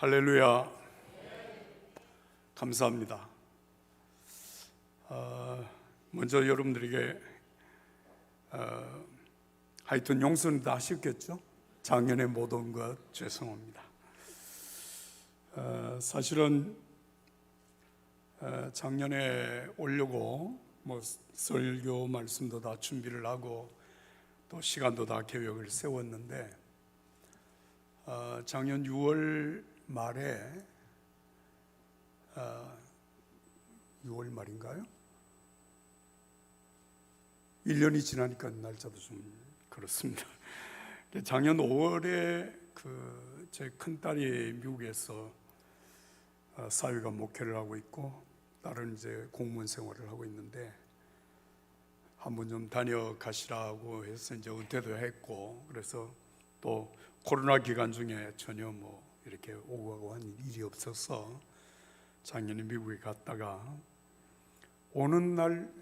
할렐루야. 감사합니다. 먼저 여러분들에게 하여튼 용서는 다 하셨겠죠? 작년에 못 온 것 죄송합니다. 사실은 작년에 오려고 설교 말씀도 다 준비를 하고 또 시간도 다 계획을 세웠는데 작년 6월 말에 6월 말인가요? 1년이 지나니까 날짜도 좀 그렇습니다. 작년 5월에 제 큰딸이 미국에서 사회가 목회를 하고 있고 딸은 이제 공무원 생활을 하고 있는데 한번 좀 다녀가시라고 해서 이제 은퇴도 했고, 그래서 또 코로나 기간 중에 전혀 이렇게 오고 가고 한 일이 없어서 작년에 미국에 갔다가 오는 날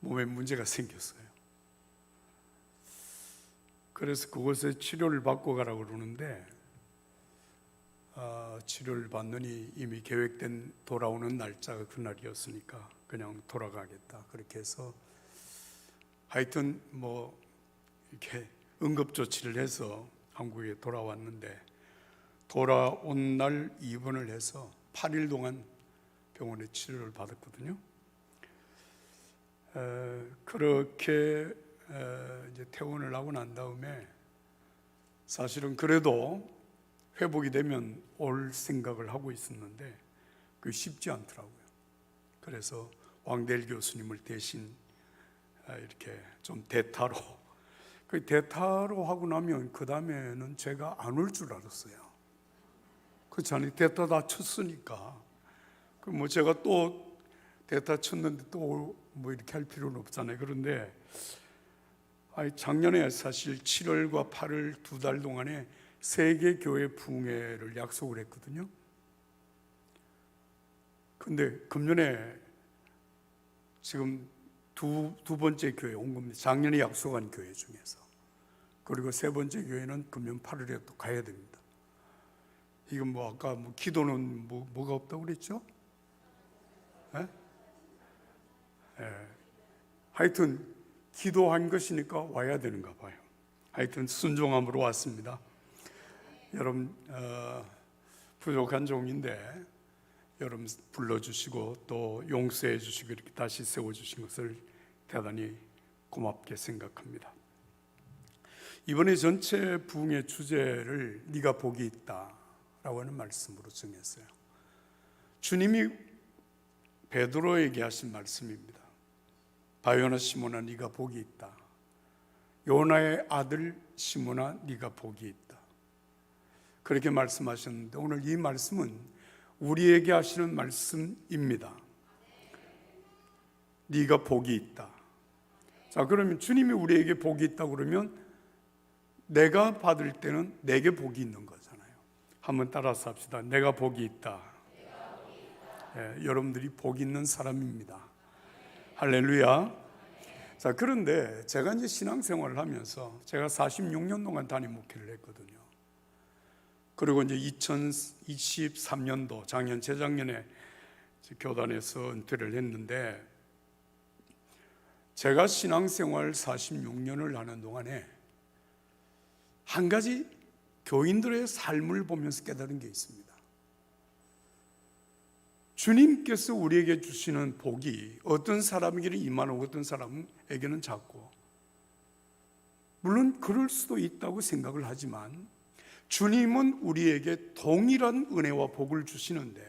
몸에 문제가 생겼어요. 그래서 그곳에 치료를 받고 가라고 그러는데 치료를 받느니 이미 계획된 돌아오는 날짜가 그날이었으니까 그냥 돌아가겠다 그렇게 해서 하여튼 이렇게 응급조치를 해서 한국에 돌아왔는데 돌아온 날 입원을 해서 8일 동안 병원에 치료를 받았거든요. 그렇게 이제 퇴원을 하고 난 다음에 사실은 그래도 회복이 되면 올 생각을 하고 있었는데 그게 쉽지 않더라고요. 그래서 왕대일 교수님을 대신 이렇게 좀 대타로 대타로 하고 나면 그 다음에는 제가 안 올 줄 알았어요. 그렇잖아요. 대타 다 쳤으니까 제가 또 대타 쳤는데 또 이렇게 할 필요는 없잖아요. 그런데 작년에 사실 7월과 8월 2달 동안에 세계 교회 부흥회를 약속을 했거든요. 근데 금년에 지금 두 번째 교회 온 겁니다. 작년에 약속한 교회 중에서. 그리고 세 번째 교회는 금년 8월에 또 가야 됩니다. 이건 아까 기도는 뭐가 없다고 그랬죠? 하여튼 기도한 것이니까 와야 되는가 봐요. 하여튼 순종함으로 왔습니다. 여러분 부족한 종인데 여러분 불러주시고 또 용서해 주시고 이렇게 다시 세워주신 것을 대단히 고맙게 생각합니다. 이번에 전체 부흥의 주제를 네가 복이 있다 라고 하는 말씀으로 정했어요. 주님이 베드로에게 하신 말씀입니다. 바요나 시몬아 네가 복이 있다. 요나의 아들 시몬아 네가 복이 있다. 그렇게 말씀하셨는데 오늘 이 말씀은 우리에게 하시는 말씀입니다. 네가 복이 있다. 자, 그러면 주님이 우리에게 복이 있다 그러면 내가 받을 때는 내게 복이 있는 거잖아요. 한번 따라서 합시다. 내가 복이 있다. 여러분들이 복 있는 사람입니다. 할렐루야. 자, 그런데 제가 이제 신앙생활을 하면서 제가 46년 동안 단임 목회를 했거든요. 그리고 이제 2023년도 작년 재작년에 교단에서 은퇴를 했는데 제가 신앙생활 46년을 하는 동안에 한 가지 교인들의 삶을 보면서 깨달은 게 있습니다. 주님께서 우리에게 주시는 복이 어떤 사람에게는 이만하고 어떤 사람에게는 작고, 물론 그럴 수도 있다고 생각을 하지만 주님은 우리에게 동일한 은혜와 복을 주시는데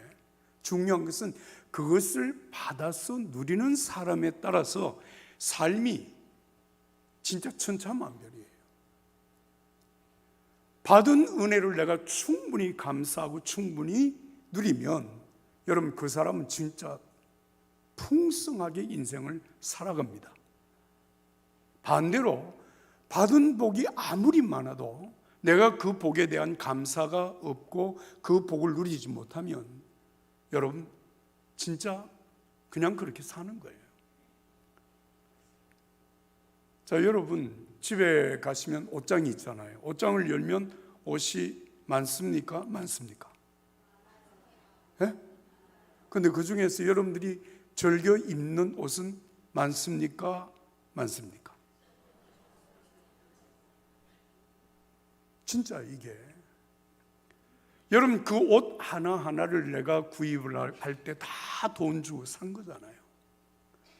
중요한 것은 그것을 받아서 누리는 사람에 따라서 삶이 진짜 천차만별이에요. 받은 은혜를 내가 충분히 감사하고 충분히 누리면 여러분 그 사람은 진짜 풍성하게 인생을 살아갑니다. 반대로 받은 복이 아무리 많아도 내가 그 복에 대한 감사가 없고 그 복을 누리지 못하면 여러분 진짜 그냥 그렇게 사는 거예요. 자, 여러분 집에 가시면 옷장이 있잖아요. 옷장을 열면 옷이 많습니까? 많습니까? 예? 근데 그 중에서 여러분들이 즐겨 입는 옷은 많습니까? 많습니까? 진짜 이게 여러분 그 옷 하나하나를 내가 구입을 할 때 다 돈 주고 산 거잖아요.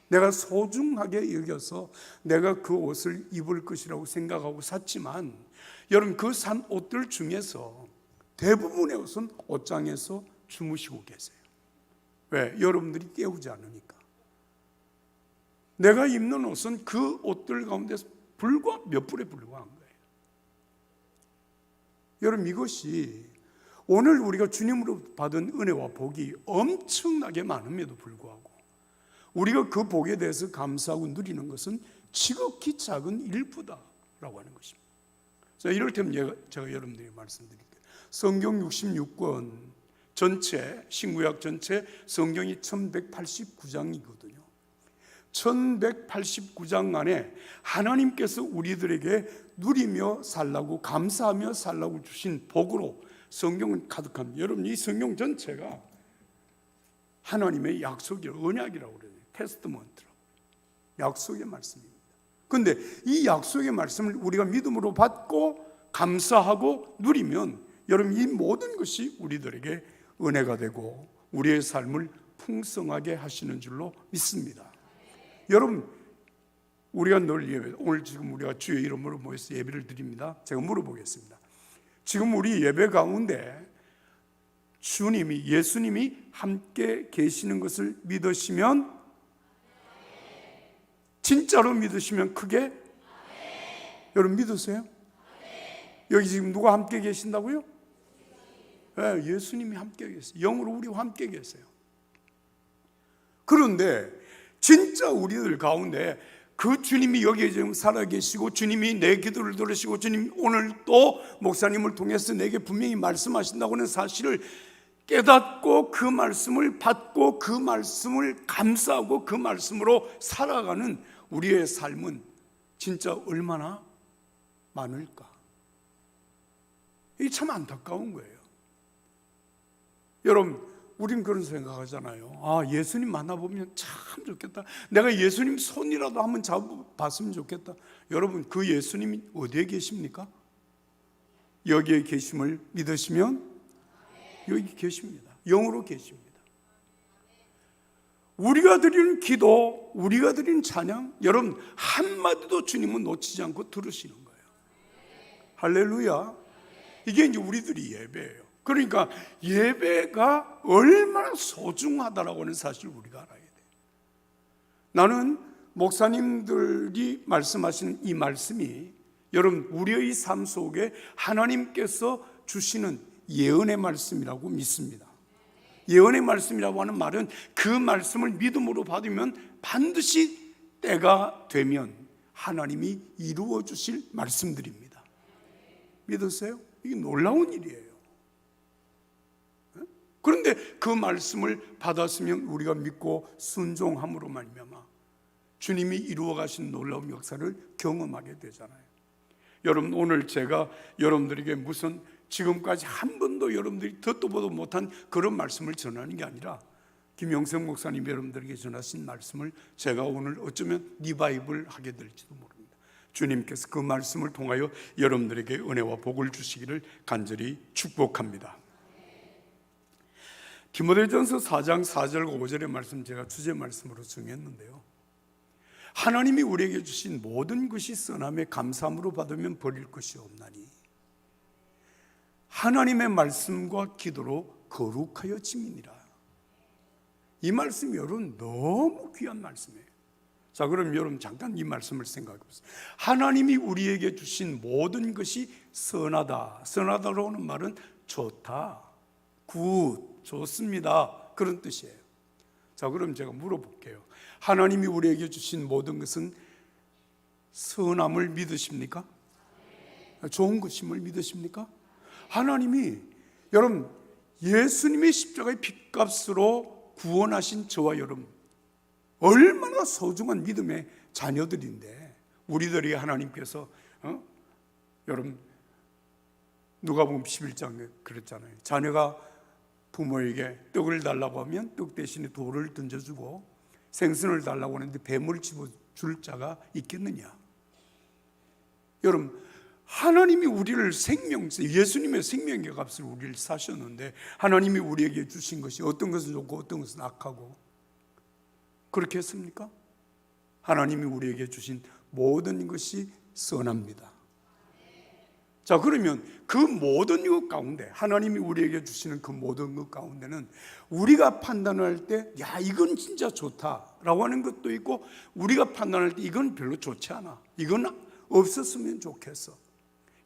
내가 소중하게 여겨서 내가 그 옷을 입을 것이라고 생각하고 샀지만 여러분 그 산 옷들 중에서 대부분의 옷은 옷장에서 주무시고 계세요. 왜? 여러분들이 깨우지 않으니까. 내가 입는 옷은 그 옷들 가운데서 불과 몇 불에 불과한 거예요. 여러분 이것이 오늘 우리가 주님으로 받은 은혜와 복이 엄청나게 많음에도 불구하고 우리가 그 복에 대해서 감사하고 누리는 것은 지극히 작은 일부다라고 하는 것입니다. 자, 이럴 때면 제가 여러분들에게 말씀드릴게요. 성경 66권 전체, 신구약 전체 성경이 1189장이거든요. 1189장 안에 하나님께서 우리들에게 누리며 살라고 감사하며 살라고 주신 복으로 성경은 가득합니다. 여러분 이 성경 전체가 하나님의 약속이라고, 언약이라고 그래요. 테스트먼트라고, 약속의 말씀입니다. 그런데 이 약속의 말씀을 우리가 믿음으로 받고 감사하고 누리면 여러분 이 모든 것이 우리들에게 은혜가 되고 우리의 삶을 풍성하게 하시는 줄로 믿습니다. 여러분 우리가 늘 예배, 오늘 지금 우리가 주의 이름으로 모여서 예배를 드립니다. 제가 물어보겠습니다. 지금 우리 예배 가운데 주님이, 예수님이 함께 계시는 것을 믿으시면, 진짜로 믿으시면 크게, 여러분 믿으세요? 여기 지금 누가 함께 계신다고요? 네, 예수님이 함께 계세요. 영으로 우리와 함께 계세요. 그런데 진짜 우리들 가운데 그 주님이 여기에 지금 살아계시고 주님이 내 기도를 들으시고 주님 오늘 또 목사님을 통해서 내게 분명히 말씀하신다고 하는 사실을 깨닫고 그 말씀을 받고 그 말씀을 감사하고 그 말씀으로 살아가는 우리의 삶은 진짜 얼마나 많을까? 이게 참 안타까운 거예요. 여러분 우린 그런 생각하잖아요. 아, 예수님 만나보면 참 좋겠다. 내가 예수님 손이라도 한번 잡아봤으면 좋겠다. 여러분 그 예수님이 어디에 계십니까? 여기에 계심을 믿으시면 여기 계십니다. 영으로 계십니다. 우리가 드리는 기도, 우리가 드리는 찬양, 여러분 한마디도 주님은 놓치지 않고 들으시는 거예요. 할렐루야. 이게 이제 우리들이 예배예요. 그러니까 예배가 얼마나 소중하다라고 하는 사실을 우리가 알아야 돼요. 나는 목사님들이 말씀하시는 이 말씀이 여러분 우리의 삶 속에 하나님께서 주시는 예언의 말씀이라고 믿습니다. 예언의 말씀이라고 하는 말은 그 말씀을 믿음으로 받으면 반드시 때가 되면 하나님이 이루어 주실 말씀들입니다. 믿으세요? 이게 놀라운 일이에요. 그런데 그 말씀을 받았으면 우리가 믿고 순종함으로 말미암아 주님이 이루어 가신 놀라운 역사를 경험하게 되잖아요. 여러분 오늘 제가 여러분들에게 무슨 지금까지 한 번도 여러분들이 듣도 보도 못한 그런 말씀을 전하는 게 아니라 김영생 목사님 여러분들에게 전하신 말씀을 제가 오늘 어쩌면 리바이벌 하게 될지도 모릅니다. 주님께서 그 말씀을 통하여 여러분들에게 은혜와 복을 주시기를 간절히 축복합니다. 디모데전서 4장 4절과 5절의 말씀 제가 주제 말씀으로 정했는데요. 하나님이 우리에게 주신 모든 것이 선함에 감사함으로 받으면 버릴 것이 없나니 하나님의 말씀과 기도로 거룩하여 짐이니라. 이 말씀이 여러분 너무 귀한 말씀이에요. 자, 그럼 여러분 잠깐 이 말씀을 생각해 보세요. 하나님이 우리에게 주신 모든 것이 선하다. 선하다라고 하는 말은 좋다, 굿, 좋습니다, 그런 뜻이에요. 자, 그럼 제가 물어볼게요. 하나님이 우리에게 주신 모든 것은 선함을 믿으십니까? 좋은 것임을 믿으십니까? 하나님이 여러분 예수님의 십자가의 핏값으로 구원하신 저와 여러분 얼마나 소중한 믿음의 자녀들인데 우리들이 하나님께서 여러분 누가복음 11장에 그랬잖아요. 자녀가 부모에게 떡을 달라고 하면 떡 대신에 돌을 던져주고 생선을 달라고 하는데 뱀을 집어줄 자가 있겠느냐. 여러분, 하나님이 우리를 예수님의 생명의 값을 우리를 사셨는데 하나님이 우리에게 주신 것이 어떤 것은 좋고 어떤 것은 악하고 그렇게 했습니까? 하나님이 우리에게 주신 모든 것이 선합니다. 자, 그러면 그 모든 것 가운데 하나님이 우리에게 주시는 그 모든 것 가운데는 우리가 판단할 때 야, 이건 진짜 좋다라고 하는 것도 있고 우리가 판단할 때 이건 별로 좋지 않아, 이건 없었으면 좋겠어.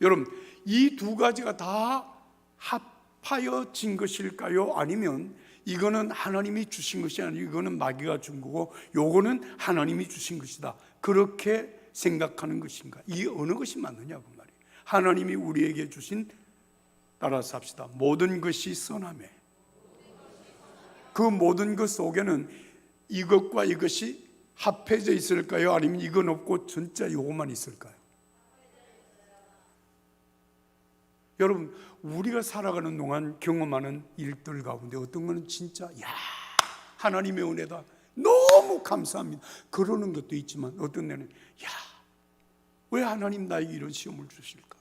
여러분, 이 두 가지가 다 합하여진 것일까요? 아니면 이거는 하나님이 주신 것이 아니고 이거는 마귀가 준 거고 요거는 하나님이 주신 것이다, 그렇게 생각하는 것인가? 이 어느 것이 맞느냐고 말이에요. 하나님이 우리에게 주신, 따라서 합시다, 모든 것이 선하매, 그 모든 것 속에는 이것과 이것이 합해져 있을까요? 아니면 이건 없고 진짜 요것만 있을까요? 여러분, 우리가 살아가는 동안 경험하는 일들 가운데 어떤 거는 진짜 야, 하나님의 은혜다, 너무 감사합니다, 그러는 것도 있지만 어떤 데는 야, 왜 하나님 나에게 이런 시험을 주실까?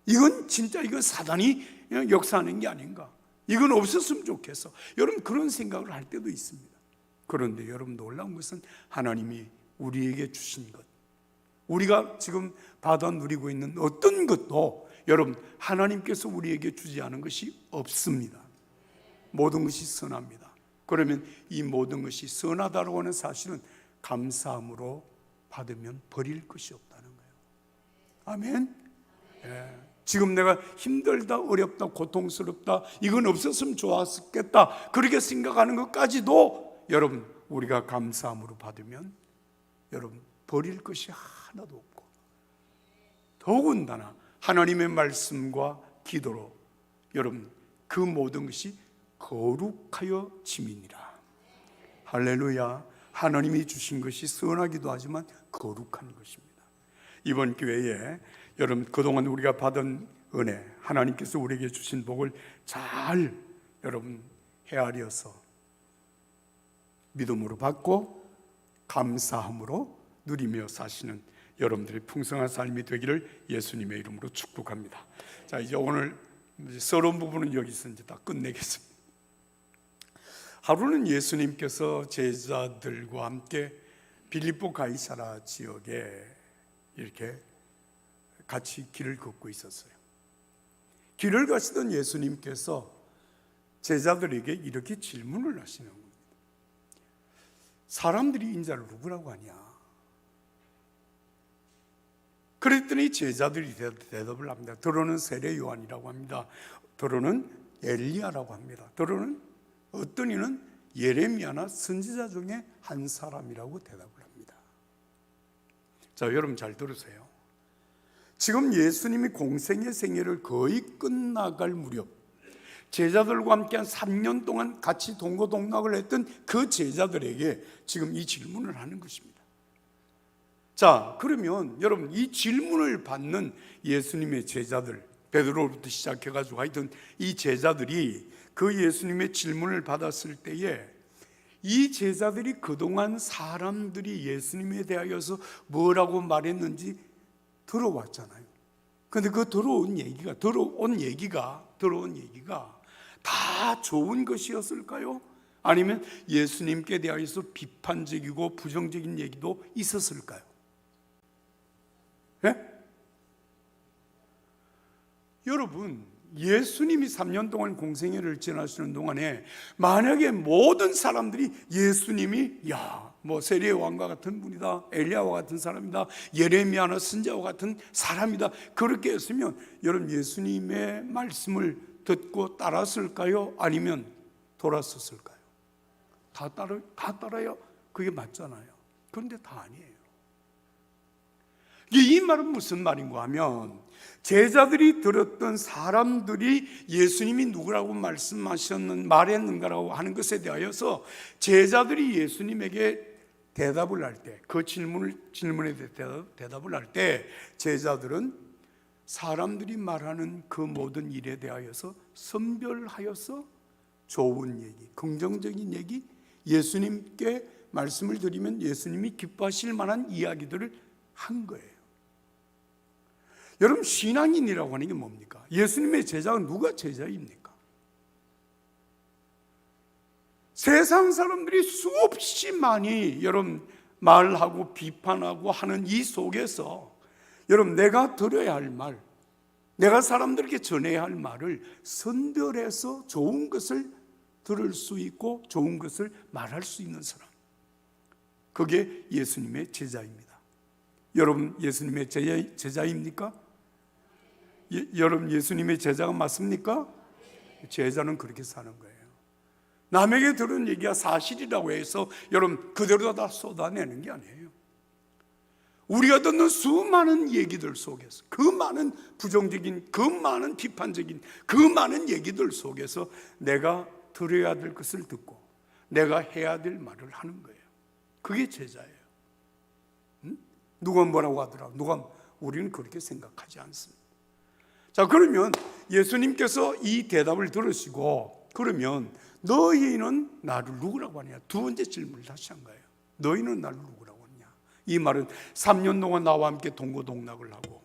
이건 진짜 이건 사단이 역사하는 게 아닌가? 이건 없었으면 좋겠어. 여러분, 그런 생각을 할 때도 있습니다. 그런데 여러분, 놀라운 것은 하나님이 우리에게 주신 것, 우리가 지금 받아 누리고 있는 어떤 것도 여러분, 하나님께서 우리에게 주지 않은 것이 없습니다. 모든 것이 선합니다. 그러면 이 모든 것이 선하다고 하는 사실은 감사함으로 받으면 버릴 것이 없다는 거예요. 아멘. 예. 지금 내가 힘들다, 어렵다, 고통스럽다, 이건 없었으면 좋았겠다, 그렇게 생각하는 것까지도 여러분, 우리가 감사함으로 받으면 여러분, 버릴 것이 하나도 없고, 더군다나 하나님의 말씀과 기도로 여러분, 그 모든 것이 거룩하여 짐이니라. 할렐루야. 하나님이 주신 것이 선하기도 하지만 거룩한 것입니다. 이번 기회에 여러분, 그동안 우리가 받은 은혜, 하나님께서 우리에게 주신 복을 잘 여러분 헤아려서 믿음으로 받고 감사함으로 누리며 사시는 여러분들의 풍성한 삶이 되기를 예수님의 이름으로 축복합니다. 자, 이제 오늘 서론 부분은 여기서 이제 다 끝내겠습니다. 하루는 예수님께서 제자들과 함께 빌립보 가이사라 지역에 이렇게 같이 길을 걷고 있었어요. 길을 가시던 예수님께서 제자들에게 이렇게 질문을 하시는 겁니다. 사람들이 인자를 누구라고 하냐? 그랬더니 제자들이 대답을 합니다. 더러는 세례 요한이라고 합니다. 더러는 엘리야라고 합니다. 더러는 어떤 이는 예레미야나 선지자 중에 한 사람이라고 대답을 합니다. 자, 여러분 잘 들으세요. 지금 예수님이 공생의 생애를 거의 끝나갈 무렵, 제자들과 함께 한 3년 동안 같이 동고동락을 했던 그 제자들에게 지금 이 질문을 하는 것입니다. 자, 그러면 여러분, 이 질문을 받는 예수님의 제자들, 베드로부터 시작해가지고 하여튼 이 제자들이 그 예수님의 질문을 받았을 때에 이 제자들이 그동안 사람들이 예수님에 대하여서 뭐라고 말했는지 들어왔잖아요. 근데 그 들어온 얘기가 다 좋은 것이었을까요? 아니면 예수님께 대하여서 비판적이고 부정적인 얘기도 있었을까요? 네? 여러분, 예수님이 3년 동안 공생애를 지나시는 동안에 만약에 모든 사람들이 예수님이 세례 요한과 같은 분이다, 엘리야와 같은 사람이다, 예레미야나 선지자와 같은 사람이다, 그렇게 했으면 여러분, 예수님의 말씀을 듣고 따랐을까요? 아니면 돌았었을까요? 다 따라요? 그게 맞잖아요. 그런데 다 아니에요. 이 말은 무슨 말인가 하면, 제자들이 들었던 사람들이 예수님이 누구라고 말했는가라고 하는 것에 대하여서 제자들이 예수님에게 대답을 할 때, 그 질문에 대답을 할 때 제자들은 사람들이 말하는 그 모든 일에 대하여서 선별하여서 좋은 얘기, 긍정적인 얘기, 예수님께 말씀을 드리면 예수님이 기뻐하실 만한 이야기들을 한 거예요. 여러분, 신앙인이라고 하는 게 뭡니까? 예수님의 제자가 누가 제자입니까? 세상 사람들이 수없이 많이 여러분 말하고 비판하고 하는 이 속에서 여러분, 내가 들어야 할 말, 내가 사람들에게 전해야 할 말을 선별해서 좋은 것을 들을 수 있고 좋은 것을 말할 수 있는 사람, 그게 예수님의 제자입니다. 여러분, 예수님의 제자입니까? 여러분, 예수님의 제자가 맞습니까? 제자는 그렇게 사는 거예요. 남에게 들은 얘기가 사실이라고 해서 여러분 그대로 다 쏟아내는 게 아니에요. 우리가 듣는 수많은 얘기들 속에서, 그 많은 부정적인, 그 많은 비판적인, 그 많은 얘기들 속에서 내가 들어야 될 것을 듣고 내가 해야 될 말을 하는 거예요. 그게 제자예요. 누가 뭐라고 하더라도 우리는 그렇게 생각하지 않습니다. 자, 그러면 예수님께서 이 대답을 들으시고, 그러면 너희는 나를 누구라고 하냐? 두 번째 질문을 다시 한 거예요. 너희는 나를 누구라고 하냐? 이 말은 3년 동안 나와 함께 동고동락을 하고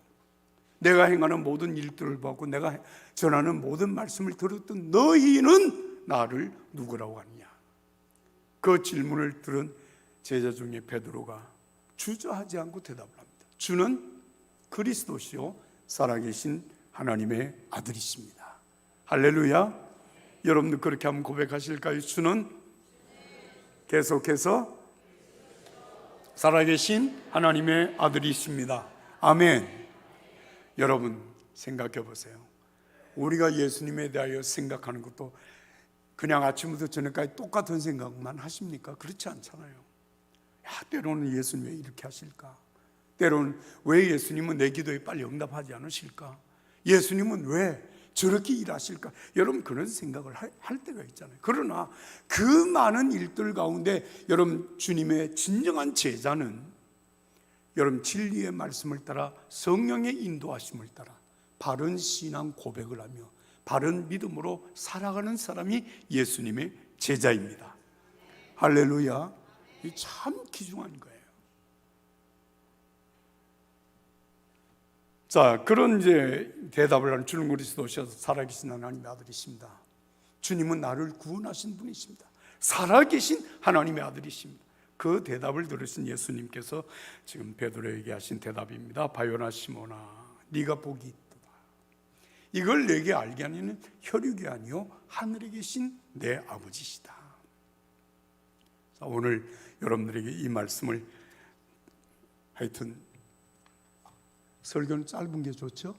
내가 행하는 모든 일들을 보고 내가 전하는 모든 말씀을 들었던 너희는 나를 누구라고 하느냐? 그 질문을 들은 제자 중에 베드로가 주저하지 않고 대답을 합니다. 주는 그리스도시요 살아계신 하나님의 아들이십니다. 할렐루야. 여러분도 그렇게 한번 고백하실까요? 주는 계속해서 살아계신 하나님의 아들이십니다. 아멘. 여러분 생각해 보세요. 우리가 예수님에 대하여 생각하는 것도 그냥 아침부터 저녁까지 똑같은 생각만 하십니까? 그렇지 않잖아요. 때로는 예수님 왜 이렇게 하실까? 때로는 왜 예수님은 내 기도에 빨리 응답하지 않으실까? 예수님은 왜 저렇게 일하실까? 여러분 그런 생각을 할 때가 있잖아요. 그러나 그 많은 일들 가운데 여러분 주님의 진정한 제자는 여러분 진리의 말씀을 따라 성령의 인도하심을 따라 바른 신앙 고백을 하며 바른 믿음으로 살아가는 사람이 예수님의 제자입니다. 할렐루야. 이 참 귀중한 거예요. 자, 그런 이제 대답을 하는 주는 그리스도시여서 살아계신 하나님의 아들이십니다. 주님은 나를 구원하신 분이십니다. 살아계신 하나님의 아들이십니다. 그 대답을 들으신 예수님께서 지금 베드로에게 하신 대답입니다. 바요나 시몬아, 네가 복이 있도다. 이걸 내게 알게 하는 혈육이 아니요 하늘에 계신 내 아버지시다. 자, 오늘 여러분들에게 이 말씀을, 하여튼 설교는 짧은 게 좋죠?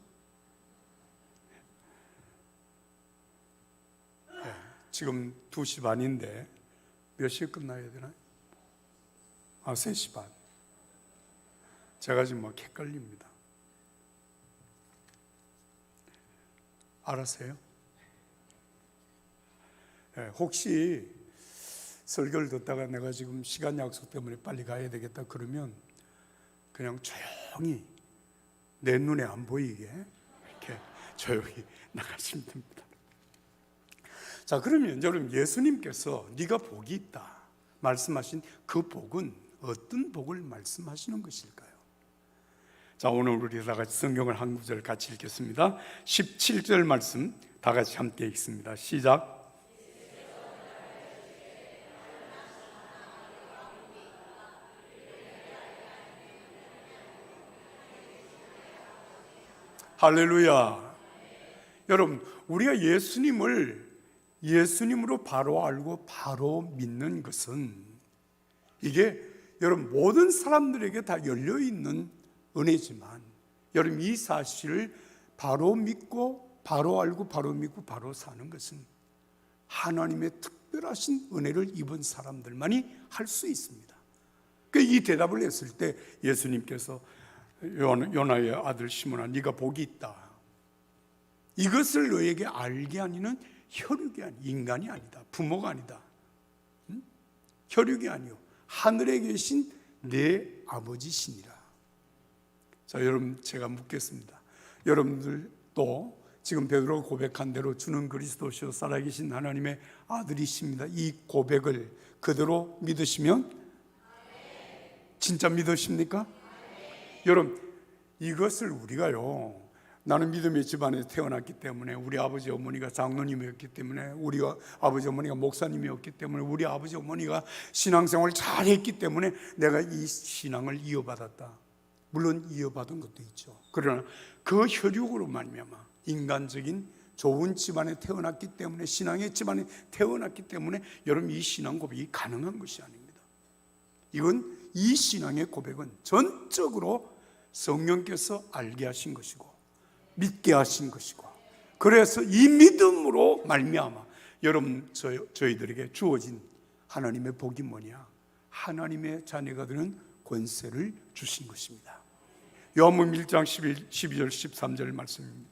네, 지금 2시 반인데 몇 시에 끝나야 되나요? 3시 반. 제가 지금 막 헷갈립니다. 알았어요? 네, 혹시 설교를 듣다가 내가 지금 시간 약속 때문에 빨리 가야 되겠다 그러면 그냥 조용히 내 눈에 안 보이게 이렇게 조용히 나가시면 됩니다. 자, 그러면 여러분 예수님께서 네가 복이 있다 말씀하신 그 복은 어떤 복을 말씀하시는 것일까요? 자, 오늘 우리 다 같이 성경을 한 구절 같이 읽겠습니다. 17절 말씀 다 같이 함께 읽습니다. 시작. 할렐루야. 여러분, 우리가 예수님으로 바로 알고 바로 믿는 것은 이게 여러분 모든 사람들에게 다 열려있는 은혜지만 여러분 이 사실을 바로 믿고 바로 알고 바로 믿고 바로 사는 것은 하나님의 특별하신 은혜를 입은 사람들만이 할 수 있습니다. 이 대답을 했을 때 예수님께서 요나의 아들 시몬아, 네가 복이 있다. 이것을 너에게 알게 하니는 혈육이 아니, 인간이 아니다. 부모가 아니다. 혈육이 아니요 하늘에 계신 내 아버지시니라. 자, 여러분 제가 묻겠습니다. 여러분들도 지금 베드로가 고백한 대로 주는 그리스도시요 살아계신 하나님의 아들이십니다. 이 고백을 그대로 믿으시면 진짜 믿으십니까? 여러분, 이것을 우리가요, 나는 믿음의 집안에 태어났기 때문에, 우리 아버지 어머니가 장로님이었기 때문에, 우리 아버지 어머니가 목사님이었기 때문에, 우리 아버지 어머니가 신앙생활을 잘했기 때문에 내가 이 신앙을 이어받았다. 물론 이어받은 것도 있죠. 그러나 그 혈육으로 말미암아 인간적인 좋은 집안에 태어났기 때문에, 신앙의 집안에 태어났기 때문에 여러분 이 신앙 고백이 가능한 것이 아닙니다. 이건 이 신앙의 고백은 전적으로 성령께서 알게 하신 것이고 믿게 하신 것이고, 그래서 이 믿음으로 말미암아 여러분 저희들에게 주어진 하나님의 복이 뭐냐? 하나님의 자녀가 되는 권세를 주신 것입니다. 요한복음 1장 12절 13절 말씀입니다.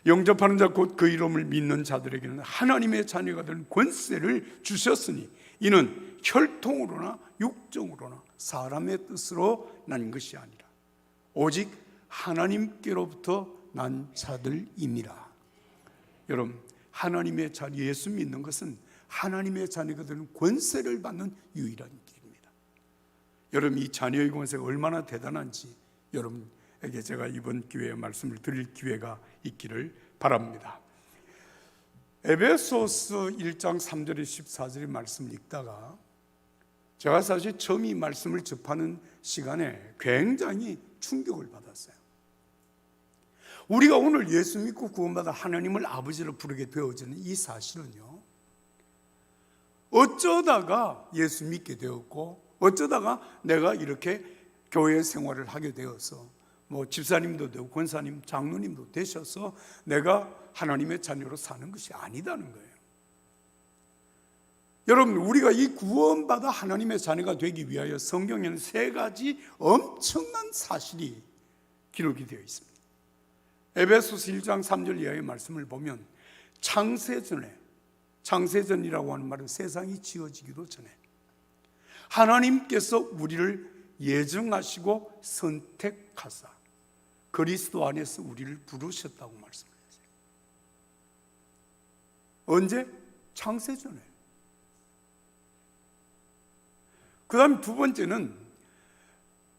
영접하는 자 곧 그 이름을 믿는 자들에게는 하나님의 자녀가 되는 권세를 주셨으니 이는 혈통으로나 육정으로나 사람의 뜻으로 난 것이 아니라 오직 하나님께로부터 난 자들임이라. 여러분, 하나님의 자녀, 예수 믿는 것은 하나님의 자녀가 되는 권세를 받는 유일한 길입니다. 여러분, 이 자녀의 권세가 얼마나 대단한지 여러분에게 제가 이번 기회에 말씀을 드릴 기회가 있기를 바랍니다. 에베소서 1장 3절에 14절의 말씀을 읽다가 제가 사실 처음 이 말씀을 접하는 시간에 굉장히 충격을 받았어요. 우리가 오늘 예수 믿고 구원받아 하나님을 아버지로 부르게 되어지는 이 사실은요, 어쩌다가 예수 믿게 되었고, 어쩌다가 내가 이렇게 교회 생활을 하게 되어서 집사님도 되고 권사님, 장로님도 되셔서 내가 하나님의 자녀로 사는 것이 아니다는 거예요. 여러분, 우리가 이 구원받아 하나님의 자녀가 되기 위하여 성경에는 세 가지 엄청난 사실이 기록이 되어 있습니다. 에베소서 1장 3절 이하의 말씀을 보면 창세전이라고 하는 말은 세상이 지어지기도 전에 하나님께서 우리를 예정하시고 선택하사 그리스도 안에서 우리를 부르셨다고 말씀하셨어요. 언제? 창세전에. 그 다음에 두 번째는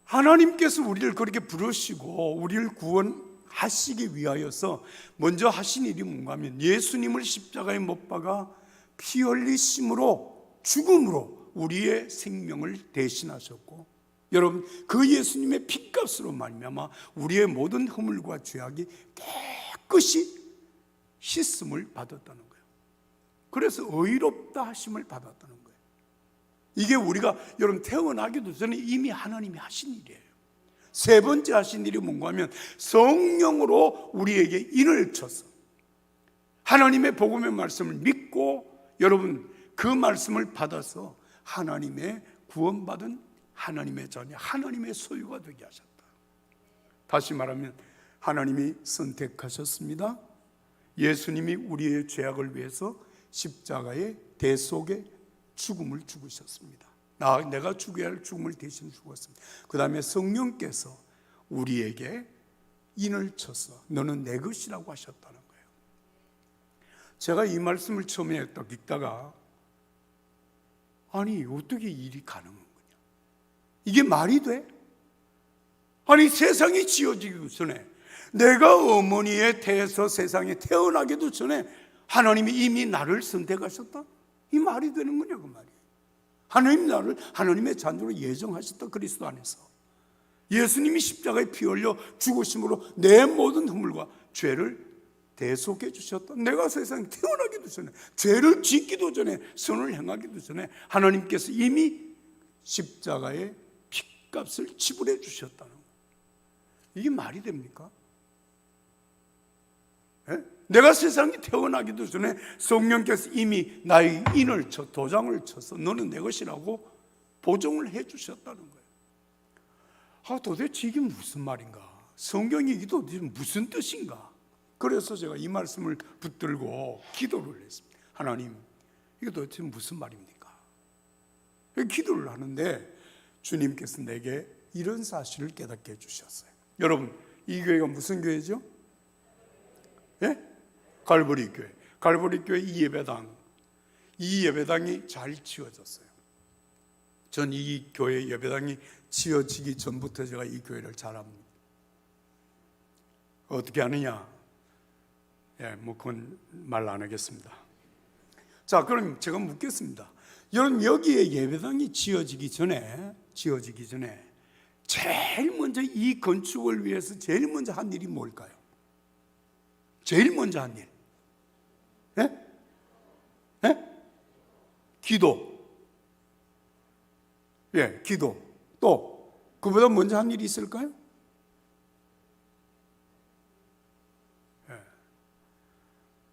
하나님께서 우리를 그렇게 부르시고 우리를 구원하시기 위하여서 먼저 하신 일이 뭔가 하면 예수님을 십자가에 못 박아 피 흘리심으로, 죽음으로 우리의 생명을 대신하셨고, 여러분 그 예수님의 피값으로 말미암아 우리의 모든 허물과 죄악이 깨끗이 씻음을 받았다는 거예요. 그래서 의롭다 하심을 받았다는 거예요. 이게 우리가 여러분 태어나기도 전에 이미 하나님이 하신 일이에요. 세 번째 하신 일이 뭔가 하면 성령으로 우리에게 인을 쳐서 하나님의 복음의 말씀을 믿고 여러분 그 말씀을 받아서 하나님의 구원받은 하나님의 자녀, 하나님의 소유가 되게 하셨다. 다시 말하면 하나님이 선택하셨습니다. 예수님이 우리의 죄악을 위해서 십자가의 대속의 죽음을 죽으셨습니다. 내가 죽어야 할 죽음을 대신 죽었습니다. 그 다음에 성령께서 우리에게 인을 쳐서 너는 내 것이라고 하셨다는 거예요. 제가 이 말씀을 처음에 딱 읽다가 아니 어떻게 일이 가능한 거냐, 이게 말이 돼? 아니 세상이 지어지기도 전에, 내가 어머니의 태에서 세상에 태어나기도 전에 하나님이 이미 나를 선택하셨다? 이 말이 되는 거냐 그 말이에요. 하나님이 나를 하나님의 자녀로 예정하셨다. 그리스도 안에서 예수님이 십자가에 피 흘려 죽으심으로 내 모든 허물과 죄를 대속해 주셨다. 내가 세상에 태어나기도 전에, 죄를 짓기도 전에, 선을 행하기도 전에 하나님께서 이미 십자가의 피값을 지불해 주셨다는 거예요. 이게 말이 됩니까? 네? 내가 세상에 태어나기도 전에 성령께서 이미 나의 인을 쳐, 도장을 쳐서 너는 내 것이라고 보증을 해 주셨다는 거예요. 도대체 이게 무슨 말인가? 성경이 이게 도대체 무슨 뜻인가? 그래서 제가 이 말씀을 붙들고 기도를 했습니다. 하나님, 이게 도대체 무슨 말입니까? 기도를 하는데 주님께서 내게 이런 사실을 깨닫게 해주셨어요. 여러분, 이 교회가 무슨 교회죠? 예? 갈보리 교회. 갈보리 교회 이 예배당이 잘 지어졌어요. 전 이 교회 예배당이 지어지기 전부터 제가 이 교회를 잘 압니다. 어떻게 하느냐? 그건 말 안 하겠습니다. 자, 그럼 제가 묻겠습니다. 여러분, 여기에 예배당이 지어지기 전에 제일 먼저 이 건축을 위해서 제일 먼저 한 일이 뭘까요? 제일 먼저 한 일. 기도. 기도. 또 그보다 먼저 한 일이 있을까요?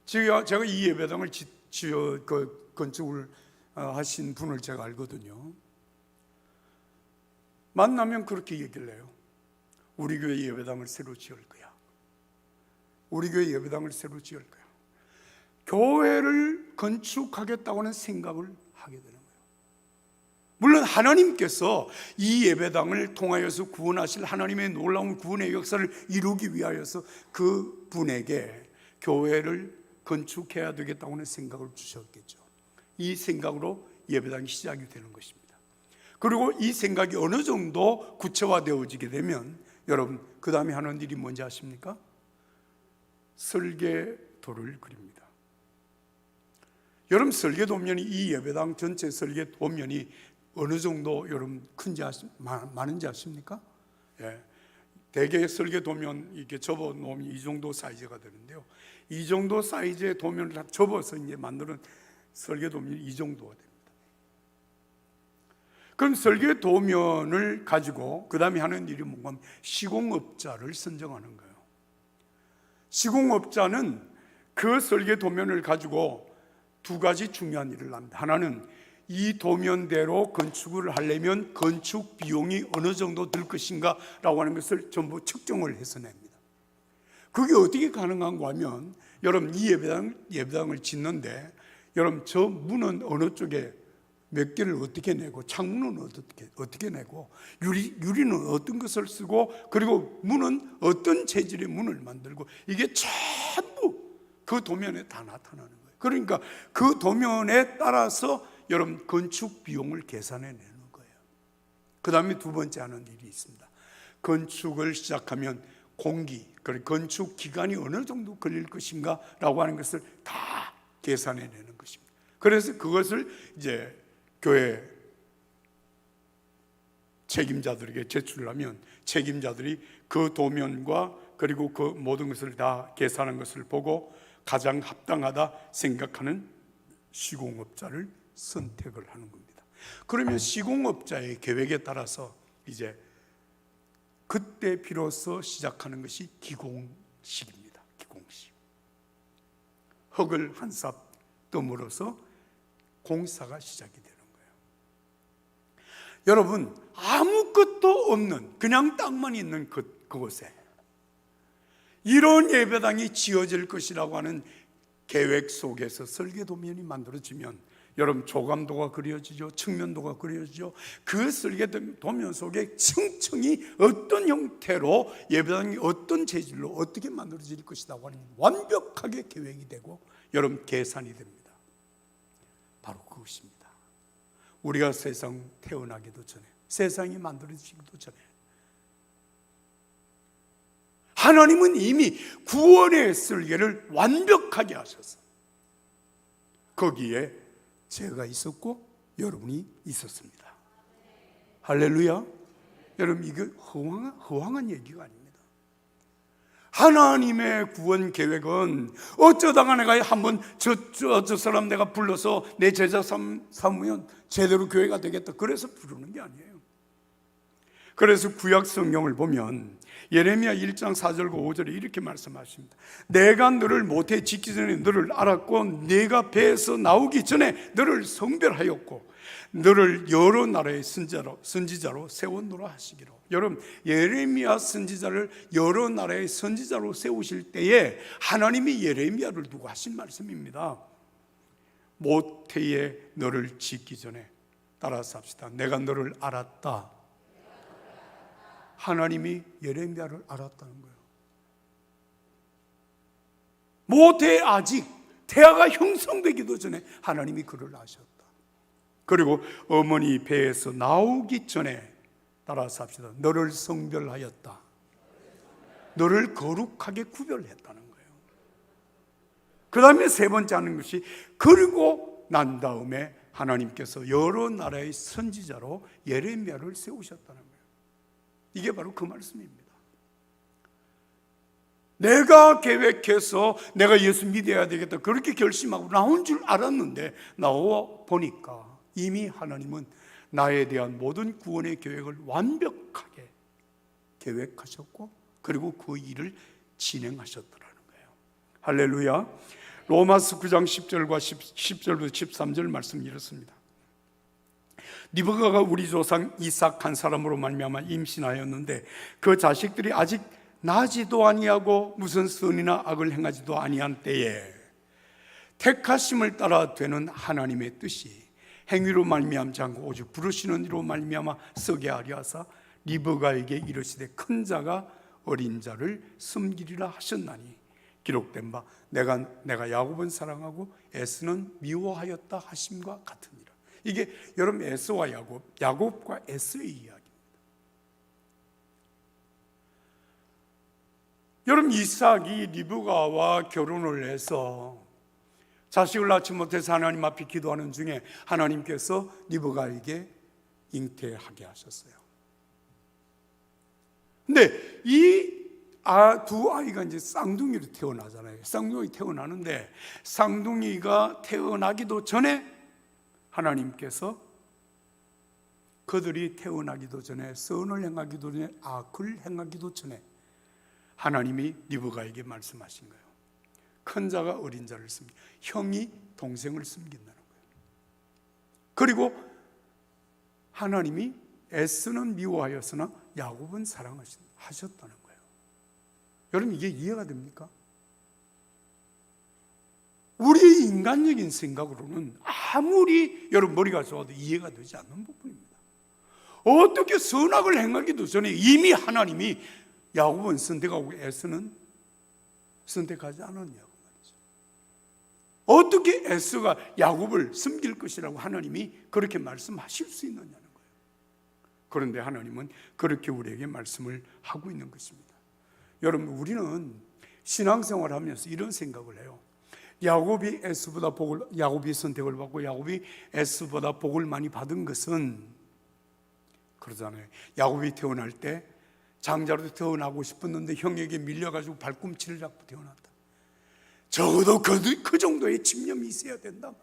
제가 이 예배당을 건축을 하신 분을 제가 알거든요. 만나면 그렇게 얘기를 해요. 우리 교회 예배당을 새로 지을 거야. 우리 교회 예배당을 새로 지을 거야. 교회를 건축하겠다고는 생각을 하게 되는 거예요. 물론 하나님께서 이 예배당을 통하여서 구원하실 하나님의 놀라운 구원의 역사를 이루기 위하여서 그 분에게 교회를 건축해야 되겠다고는 생각을 주셨겠죠. 이 생각으로 예배당이 시작이 되는 것입니다. 그리고 이 생각이 어느 정도 구체화되어지게 되면 여러분, 그 다음에 하는 일이 뭔지 아십니까? 설계도를 그립니다. 여러분, 설계도면이 이 예배당 전체 설계도면이 어느 정도 여러분 많은지 아십니까? 대개 설계도면 이렇게 접어 놓으면 이 정도 사이즈가 되는데요. 이 정도 사이즈의 도면을 다 접어서 이제 만드는 설계도면이 이 정도가 됩니다. 그럼 설계도면을 가지고 그 다음에 하는 일이 뭔가 하면 시공업자를 선정하는 거예요. 시공업자는 그 설계도면을 가지고 두 가지 중요한 일을 합니다. 하나는 이 도면대로 건축을 하려면 건축 비용이 어느 정도 들 것인가 라고 하는 것을 전부 측정을 해서 냅니다. 그게 어떻게 가능한가 하면 여러분, 이 예배당을 짓는데 여러분, 저 문은 어느 쪽에 몇 개를 어떻게 내고 창문은 어떻게 내고 유리는 어떤 것을 쓰고 그리고 문은 어떤 재질의 문을 만들고 이게 전부 그 도면에 다 나타나는 거예요. 그러니까 그 도면에 따라서 여러분, 건축 비용을 계산해 내는 거예요. 그 다음에 두 번째 하는 일이 있습니다. 건축을 시작하면 그리고 건축 기간이 어느 정도 걸릴 것인가 라고 하는 것을 다 계산해 내는 것입니다. 그래서 그것을 이제 교회 책임자들에게 제출을 하면 책임자들이 그 도면과 그리고 그 모든 것을 다 계산한 것을 보고 가장 합당하다 생각하는 시공업자를 선택을 하는 겁니다. 그러면 시공업자의 계획에 따라서 이제 그때 비로소 시작하는 것이 기공식입니다. 기공식. 흙을 한 삽 뜸으로써 공사가 시작이 되는 거예요. 여러분, 아무것도 없는 그냥 땅만 있는 그곳에 이런 예배당이 지어질 것이라고 하는 계획 속에서 설계도면이 만들어지면 여러분, 조감도가 그려지죠. 측면도가 그려지죠. 그 설계도면 속에 층층이 어떤 형태로 예배당이 어떤 재질로 어떻게 만들어질 것이라고 하는 완벽하게 계획이 되고 여러분, 계산이 됩니다. 바로 그것입니다. 우리가 세상 태어나기도 전에, 세상이 만들어지기도 전에 하나님은 이미 구원의 설계를 완벽하게 하셔서 거기에 제가 있었고 여러분이 있었습니다. 할렐루야. 여러분, 이게 허황한 얘기가 아닙니다. 하나님의 구원 계획은 어쩌다가 내가 한번 저 사람 내가 불러서 내 제자 삼으면 제대로 교회가 되겠다 그래서 부르는 게 아니에요. 그래서 구약 성경을 보면 예레미야 1장 4절과 5절에 이렇게 말씀하십니다. 내가 너를 모태에 짓기 전에 너를 알았고 네가 배에서 나오기 전에 너를 성별하였고 너를 여러 나라의 선지자로 세웠노라 하시기로. 여러분, 예레미야 선지자를 여러 나라의 선지자로 세우실 때에 하나님이 예레미야를 두고 하신 말씀입니다. 모태에 너를 짓기 전에, 따라서 합시다. 내가 너를 알았다. 하나님이 예레미야를 알았다는 거예요. 모태 아직 태아가 형성되기도 전에 하나님이 그를 아셨다. 그리고 어머니 배에서 나오기 전에 따라서 합시다. 너를 성별하였다. 너를 거룩하게 구별했다는 거예요. 그 다음에 세 번째 하는 것이, 그리고 난 다음에 하나님께서 여러 나라의 선지자로 예레미야를 세우셨다는 거예요. 이게 바로 그 말씀입니다. 내가 계획해서 내가 예수 믿어야 되겠다 그렇게 결심하고 나온 줄 알았는데, 나와 보니까 이미 하나님은 나에 대한 모든 구원의 계획을 완벽하게 계획하셨고, 그리고 그 일을 진행하셨더라는 거예요. 할렐루야. 로마서 9장 10절과 10절부터 13절 말씀이 이렇습니다. 리브가가 우리 조상 이삭 한 사람으로 말미암아 임신하였는데 그 자식들이 아직 나지도 아니하고 무슨 선이나 악을 행하지도 아니한 때에 택하심을 따라 되는 하나님의 뜻이 행위로 말미암지 않고 오직 부르시는 이로 말미암아 서게 하려 하사 리브가에게 이르시되 큰 자가 어린 자를 섬기리라 하셨나니 기록된 바 내가 야곱은 사랑하고 에스는 미워하였다 하심과 같으니라. 이게 여러분 에스와 야곱과 에스의 이야기입니다. 여러분 이삭이 리브가와 결혼을 해서 자식을 낳지 못해서 하나님 앞에 기도하는 중에 하나님께서 리브가에게 잉태하게 하셨어요. 근데 이 두 아이가 이제 쌍둥이로 태어나잖아요. 쌍둥이 태어나는데 쌍둥이가 태어나기도 전에 하나님께서 그들이 태어나기도 전에 선을 행하기도 전에 악을 행하기도 전에 하나님이 리브가에게 말씀하신 거예요. 큰 자가 어린 자를 섬기고 형이 동생을 섬긴다는 거예요. 그리고 하나님이 에스는 미워하였으나 야곱은 사랑하셨다는 거예요. 여러분 이게 이해가 됩니까? 우리의 인간적인 생각으로는 아무리 여러분 머리가 좋아도 이해가 되지 않는 부분입니다. 어떻게 선악을 행하기도 전에 이미 하나님이 야곱은 선택하고 에스는 선택하지 않았냐고 말이죠. 어떻게 에스가 야곱을 섬길 것이라고 하나님이 그렇게 말씀하실 수 있느냐는 거예요. 그런데 하나님은 그렇게 우리에게 말씀을 하고 있는 것입니다. 여러분 우리는 신앙생활을 하면서 이런 생각을 해요. 야곱이 선택을 받고 야곱이 에스보다 복을 많이 받은 것은 그러잖아요. 야곱이 태어날 때 장자로 태어나고 싶었는데 형에게 밀려가지고 발꿈치를 잡고 태어났다. 적어도 그 정도의 집념이 있어야 된단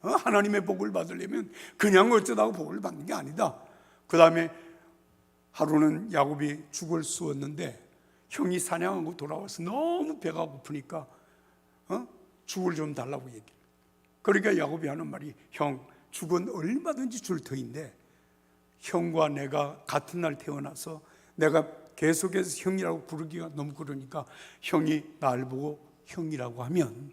말이죠. 하나님의 복을 받으려면 그냥 어쩌다가 복을 받는 게 아니다. 그 다음에 하루는 야곱이 죽을 쑤었는데 형이 사냥하고 돌아와서 너무 배가 고프니까 죽을 좀 달라고 얘기해요. 그러니까 야곱이 하는 말이, 형 죽은 얼마든지 줄 터인데 형과 내가 같은 날 태어나서 내가 계속해서 형이라고 부르기가 너무 그러니까 형이 날 보고 형이라고 하면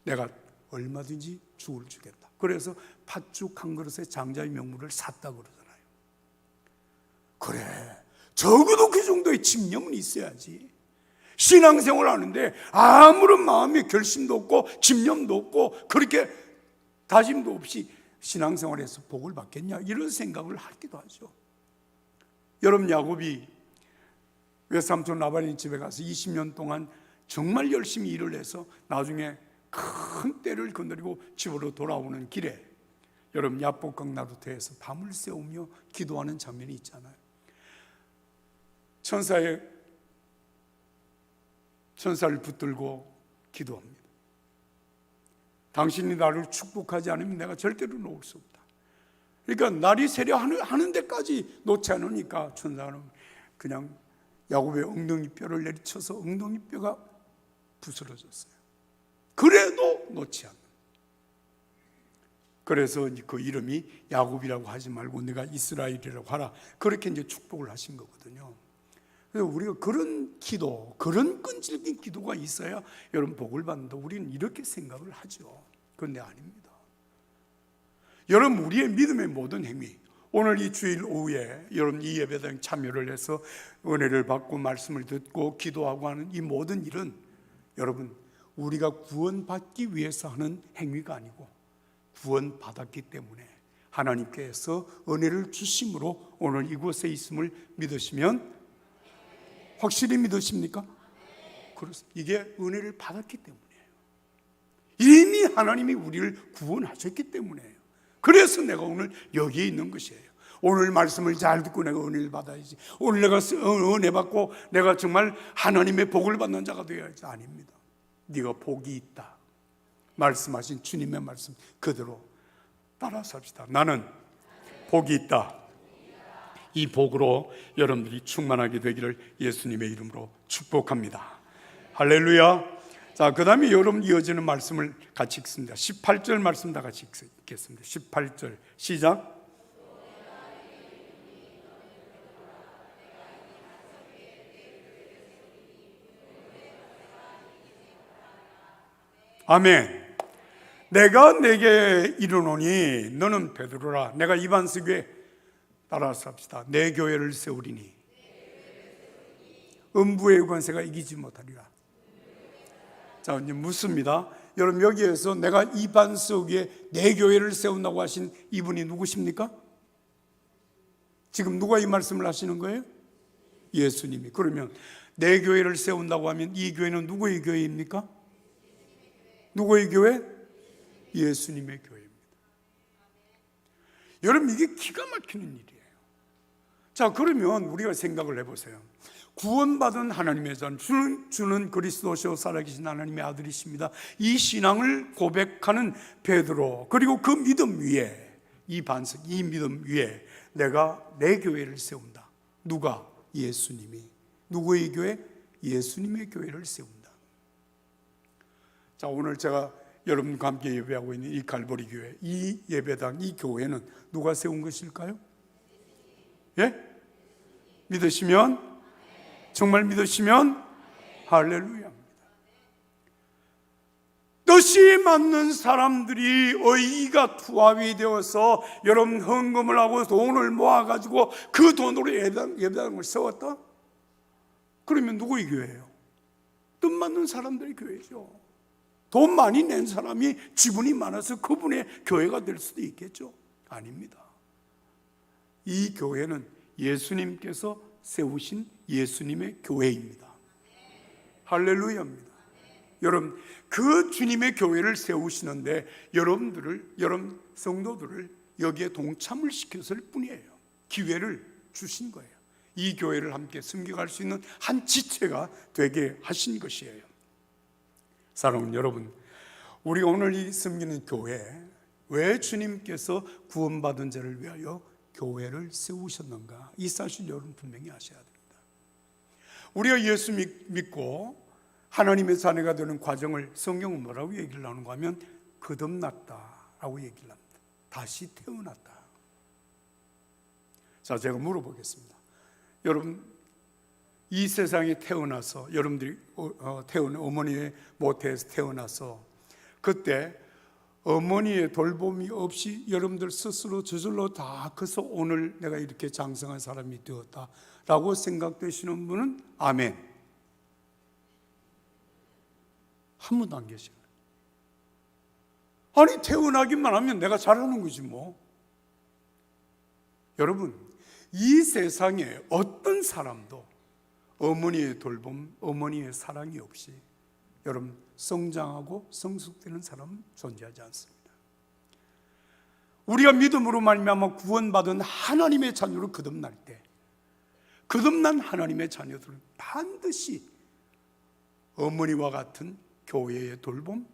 내가 얼마든지 죽을 주겠다. 그래서 팥죽 한 그릇에 장자의 명물을 샀다 그러잖아요. 그래, 적어도 그 정도의 집념은 있어야지. 신앙생활을 하는데 아무런 마음의 결심도 없고 집념도 없고 그렇게 다짐도 없이 신앙생활에서 복을 받겠냐 이런 생각을 하기도 하죠. 여러분 야곱이 외삼촌 라반의 집에 가서 20년 동안 정말 열심히 일을 해서 나중에 큰 떼를 거느리고 집으로 돌아오는 길에 여러분 야복강 나루터에서 밤을 새우며 기도하는 장면이 있잖아요. 천사를 붙들고 기도합니다. 당신이 나를 축복하지 않으면 내가 절대로 놓을 수 없다. 그러니까 날이 새려 하는 데까지 놓지 않으니까 천사는 그냥 야곱의 엉덩이 뼈를 내리쳐서 엉덩이 뼈가 부스러졌어요. 그래도 놓지 않는. 그래서 그 이름이 야곱이라고 하지 말고 내가 이스라엘이라고 하라. 그렇게 이제 축복을 하신 거거든요. 그래서 우리가 그런 기도, 그런 끈질긴 기도가 있어야 여러분 복을 받는다. 우리는 이렇게 생각을 하죠. 그런데 아닙니다. 여러분 우리의 믿음의 모든 행위, 오늘 이 주일 오후에 여러분 이 예배당에 참여를 해서 은혜를 받고 말씀을 듣고 기도하고 하는 이 모든 일은 여러분 우리가 구원받기 위해서 하는 행위가 아니고 구원받았기 때문에 하나님께서 은혜를 주심으로 오늘 이곳에 있음을 믿으시면, 확실히 믿으십니까? 그렇습니다. 이게 은혜를 받았기 때문이에요. 이미 하나님이 우리를 구원하셨기 때문이에요. 그래서 내가 오늘 여기에 있는 것이에요. 오늘 말씀을 잘 듣고 내가 은혜를 받아야지, 오늘 내가 은혜 받고 내가 정말 하나님의 복을 받는 자가 되어야지. 아닙니다. 네가 복이 있다 말씀하신 주님의 말씀 그대로 따라 삽시다. 나는 복이 있다. 이 복으로 여러분들이 충만하게 되기를 예수님의 이름으로 축복합니다. 할렐루야. 자, 그 다음에 여러분 이어지는 말씀을 같이 읽습니다. 18절 말씀 다 같이 읽겠습니다. 18절 시작. 아멘. 내가 내게 이르노니 너는 베드로라. 내가 이반석에 따라서 합시다. 내 교회를 세우리니 음부의 권세가 이기지 못하리라. 자, 이제 묻습니다. 여러분, 여기에서 내가 이반석 위에 내 교회를 세운다고 하신 이분이 누구십니까? 지금 누가 이 말씀을 하시는 거예요? 예수님이. 그러면 내 교회를 세운다고 하면 이 교회는 누구의 교회입니까? 누구의 교회? 예수님의 교회입니다. 여러분, 이게 기가 막히는 일이에요. 자, 그러면 우리가 생각을 해보세요. 구원받은 하나님의 자는 주는 그리스도시요 살아계신 하나님의 아들이십니다. 이 신앙을 고백하는 베드로, 그리고 그 믿음 위에, 이 반석, 이 믿음 위에 내가 내 교회를 세운다. 누가? 예수님이. 누구의 교회? 예수님의 교회를 세운다. 자, 오늘 제가 여러분과 함께 예배하고 있는 이 갈보리 교회, 이 예배당, 이 교회는 누가 세운 것일까요? 예? 믿으시면, 정말 믿으시면 할렐루야입니다. 뜻이 맞는 사람들이 의의가 투합이 되어서 여러분 헌금을 하고 돈을 모아가지고 그 돈으로 예배당을 세웠다? 그러면 누구의 교회예요? 뜻 맞는 사람들의 교회죠. 돈 많이 낸 사람이 지분이 많아서 그분의 교회가 될 수도 있겠죠? 아닙니다. 이 교회는 예수님께서 세우신 예수님의 교회입니다. 할렐루야입니다. 여러분, 그 주님의 교회를 세우시는데 여러분 성도들을 여기에 동참을 시켰을 뿐이에요. 기회를 주신 거예요. 이 교회를 함께 섬겨갈 수 있는 한 지체가 되게 하신 것이에요. 사랑하는 여러분, 우리가 오늘 이 섬기는 교회, 왜 주님께서 구원받은 자를 위하여 교회를 세우셨는가? 이 사실 여러분 분명히 아셔야 됩니다. 우리가 예수 믿고 하나님의 자녀가 되는 과정을 성경은 뭐라고 얘기를 하는가 하면 거듭났다라고 얘기를 합니다. 다시 태어났다. 자, 제가 물어보겠습니다. 여러분, 이 세상에 태어나서, 여러분들이 어머니의 모태에서 태어나서 그때 어머니의 돌봄이 없이 여러분들 스스로 저절로 다 커서 오늘 내가 이렇게 장성한 사람이 되었다라고 생각되시는 분은 아멘. 한 분도 안 계시네요. 아니, 태어나기만 하면 내가 잘하는 거지 뭐. 여러분, 이 세상에 어떤 사람도 어머니의 돌봄, 어머니의 사랑이 없이 여러분 성장하고 성숙되는 사람은 존재하지 않습니다. 우리가 믿음으로 말미암아 구원받은 하나님의 자녀로 거듭날 때, 거듭난 하나님의 자녀들은 반드시 어머니와 같은 교회의 돌봄,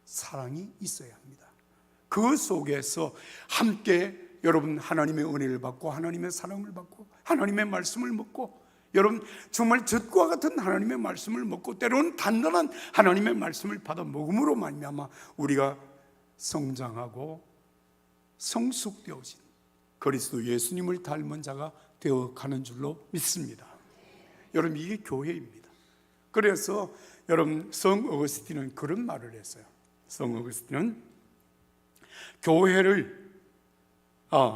사랑이 있어야 합니다. 그 속에서 함께 여러분 하나님의 은혜를 받고 하나님의 사랑을 받고 하나님의 말씀을 먹고, 여러분 정말 젖과 같은 하나님의 말씀을 먹고 때로는 단단한 하나님의 말씀을 받아 먹음으로 말미암아 우리가 성장하고 성숙되어진 그리스도 예수님을 닮은 자가 되어가는 줄로 믿습니다. 여러분, 이게 교회입니다. 그래서 여러분 성 어거스틴은 그런 말을 했어요. 성 어거스틴은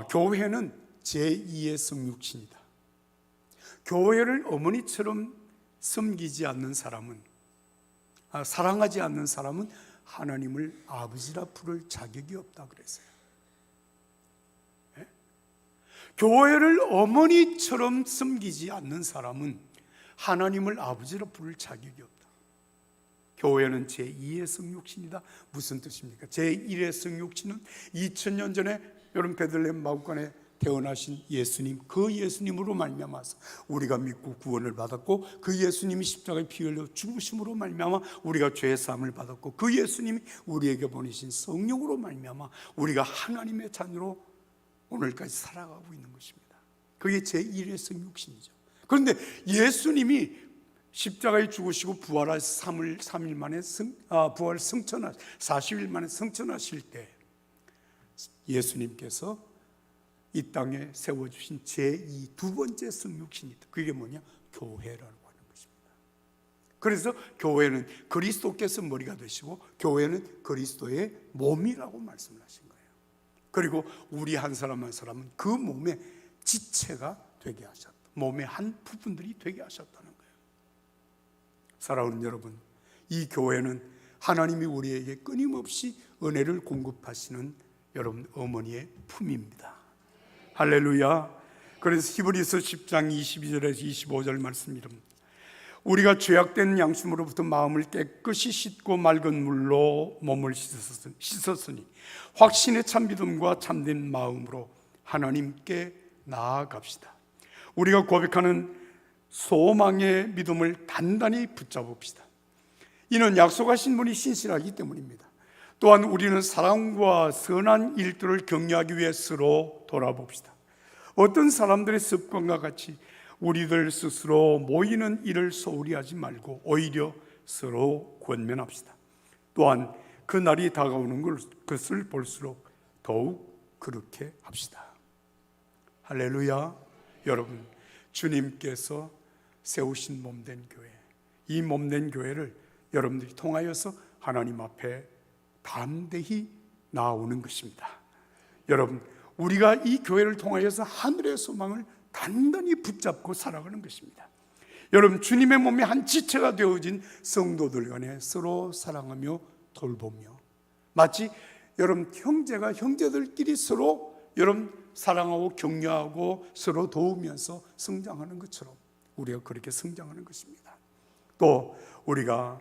교회는 제2의 성육신이다. 교회를 어머니처럼 섬기지 않는 사람은 사랑하지 않는 사람은 하나님을 아버지라 부를 자격이 없다 그랬어요. 예? 교회를 어머니처럼 섬기지 않는 사람은 하나님을 아버지라 부를 자격이 없다. 교회는 제2의 성육신이다. 무슨 뜻입니까? 제1의 성육신은 2000년 전에 여러분 베들레헴 마구간에 태어나신 예수님, 그 예수님으로 말미암아서 우리가 믿고 구원을 받았고, 그 예수님이 십자가에 피 흘려 죽으심으로 말미암아 우리가 죄 사함을 받았고, 그 예수님이 우리에게 보내신 성령으로 말미암아 우리가 하나님의 자녀로 오늘까지 살아가고 있는 것입니다. 그게 제1의 성육신이죠. 그런데 예수님이 십자가에 죽으시고 부활하신 3일 만에 부활 성천하 40일 만에 성천하실 때 예수님께서 이 땅에 세워주신 제2 두 번째 성육신이다. 그게 뭐냐? 교회라고 하는 것입니다. 그래서 교회는 그리스도께서 머리가 되시고 교회는 그리스도의 몸이라고 말씀을 하신 거예요. 그리고 우리 한 사람 한 사람은 그 몸의 지체가 되게 하셨다. 몸의 한 부분들이 되게 하셨다는 거예요. 사랑하는 여러분, 이 교회는 하나님이 우리에게 끊임없이 은혜를 공급하시는 여러분 어머니의 품입니다. 할렐루야. 그래서 히브리서 10장 22절에서 25절 말씀입니다. 우리가 죄악된 양심으로부터 마음을 깨끗이 씻고 맑은 물로 몸을 씻었으니 확신의 참 믿음과 참된 마음으로 하나님께 나아갑시다. 우리가 고백하는 소망의 믿음을 단단히 붙잡읍시다. 이는 약속하신 분이 신실하기 때문입니다. 또한 우리는 사랑과 선한 일들을 격려하기 위해 서로 돌아봅시다. 어떤 사람들의 습관과 같이 우리들 스스로 모이는 일을 소홀히 하지 말고 오히려 서로 권면합시다. 또한 그 날이 다가오는 것을 볼수록 더욱 그렇게 합시다. 할렐루야. 여러분, 주님께서 세우신 몸된 교회, 이 몸된 교회를 여러분들이 통하여서 하나님 앞에 담대히 나오는 것입니다. 여러분, 우리가 이 교회를 통하여서 하늘의 소망을 단단히 붙잡고 살아가는 것입니다. 여러분, 주님의 몸의 한 지체가 되어진 성도들 간에 서로 사랑하며 돌보며, 마치 여러분 형제가 형제들끼리 서로 여러분 사랑하고 격려하고 서로 도우면서 성장하는 것처럼 우리가 그렇게 성장하는 것입니다. 또 우리가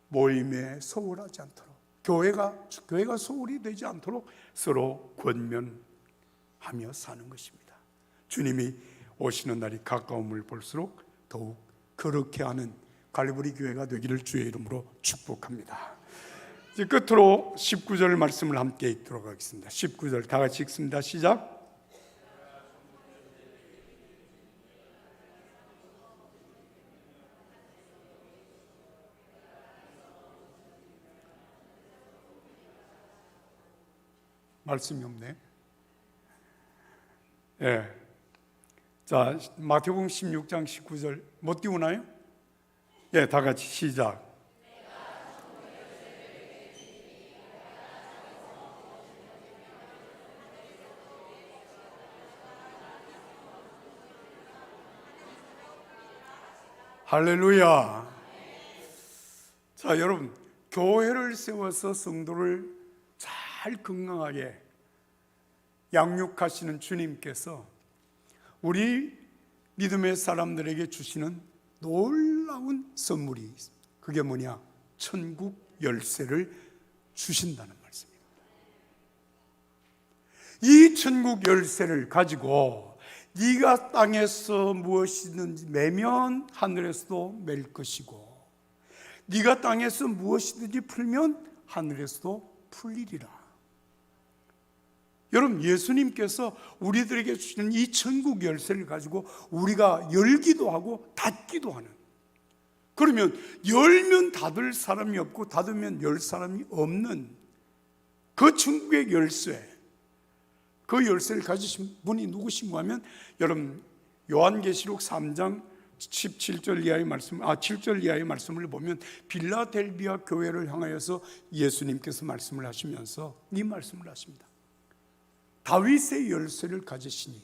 모임에 소홀하지 않도록, 교회가 소홀히 되지 않도록 서로 권면하며 사는 것입니다. 주님이 오시는 날이 가까움을 볼수록 더욱 그렇게 하는 갈보리 교회가 되기를 주의 이름으로 축복합니다. 이제 끝으로 19절 말씀을 함께 읽도록 하겠습니다. 19절 다 같이 읽습니다. 시작. 말씀이 없네. 예. 자, 마태복음 16장 19절 못 띄우나요? 예, 다 같이 시작. 할렐루야. 자, 여러분, 교회를 세워서 성도를 잘 건강하게 양육하시는 주님께서 우리 믿음의 사람들에게 주시는 놀라운 선물이 있습니다. 그게 뭐냐? 천국 열쇠를 주신다는 말씀입니다. 이 천국 열쇠를 가지고 네가 땅에서 무엇이든지 매면 하늘에서도 맬 것이고, 네가 땅에서 무엇이든지 풀면 하늘에서도 풀리리라. 여러분, 예수님께서 우리들에게 주시는 이 천국 열쇠를 가지고 우리가 열기도 하고 닫기도 하는, 그러면 열면 닫을 사람이 없고 닫으면 열 사람이 없는 그 천국의 열쇠, 그 열쇠를 가지신 분이 누구신가 하면 여러분 요한계시록 3장 17절 이하의 말씀, 7절 이하의 말씀을 보면 빌라델비아 교회를 향하여서 예수님께서 말씀을 하시면서 이 말씀을 하십니다. 다윗의 열쇠를 가지시니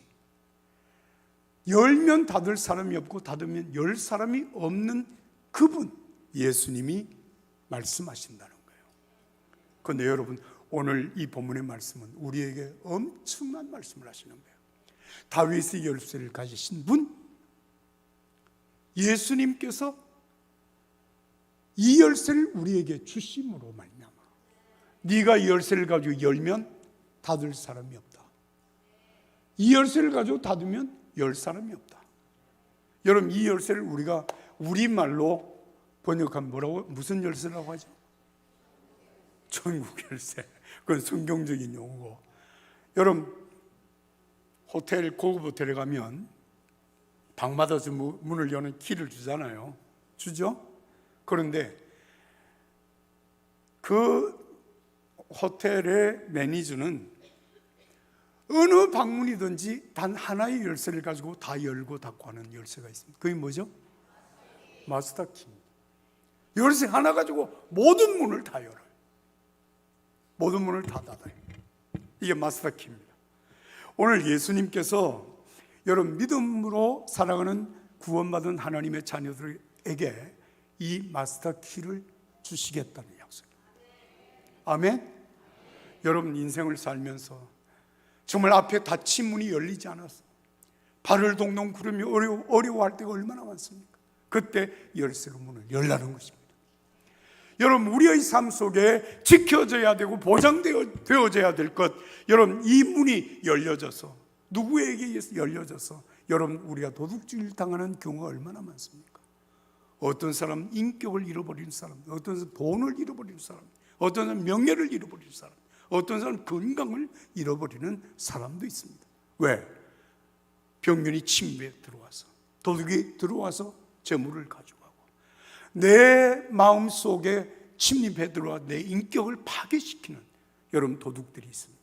열면 닫을 사람이 없고 닫으면 열 사람이 없는 그분 예수님이 말씀하신다는 거예요. 그런데 여러분, 오늘 이 본문의 말씀은 우리에게 엄청난 말씀을 하시는 거예요. 다윗의 열쇠를 가지신 분, 예수님께서 이 열쇠를 우리에게 주심으로 말미암아 네가 이 열쇠를 가지고 열면 닫을 사람이 없다. 이 열쇠를 가지고 닫으면 열 사람이 없다. 여러분, 이 열쇠를 우리가 우리말로 번역하면 뭐라고, 무슨 열쇠라고 하죠? 천국 열쇠. 그건 성경적인 용어고, 여러분 호텔, 고급 호텔에 가면 방마다 문을 여는 키를 주잖아요. 주죠? 그런데 그 호텔의 매니저는 어느 방문이든지 단 하나의 열쇠를 가지고 다 열고 닫고 하는 열쇠가 있습니다. 그게 뭐죠? 마스터키. 열쇠 하나 가지고 모든 문을 다 열어요. 모든 문을 다 닫아요. 이게 마스터키입니다. 오늘 예수님께서 여러분 믿음으로 살아가는 구원받은 하나님의 자녀들에게 이 마스터키를 주시겠다는 약속입니다. 아멘? 여러분, 인생을 살면서 정말 앞에 닫힌 문이 열리지 않았어. 발을 동동 구르며 어려워할 때가 얼마나 많습니까? 그때 열쇠로 문을 열라는 것입니다. 여러분, 우리의 삶 속에 지켜져야 되고 보장되어져야 될 것, 여러분 이 문이 열려져서, 누구에게 열려져서 여러분 우리가 도둑질 당하는 경우가 얼마나 많습니까? 어떤 사람 인격을 잃어버리는 사람, 어떤 사람 돈을 잃어버리는 사람, 어떤 사람 명예를 잃어버리는 사람, 어떤 사람 건강을 잃어버리는 사람도 있습니다. 왜? 병균이 침입에 들어와서, 도둑이 들어와서 재물을 가져가고 내 마음 속에 침입해 들어와 내 인격을 파괴시키는 여러분 도둑들이 있습니다.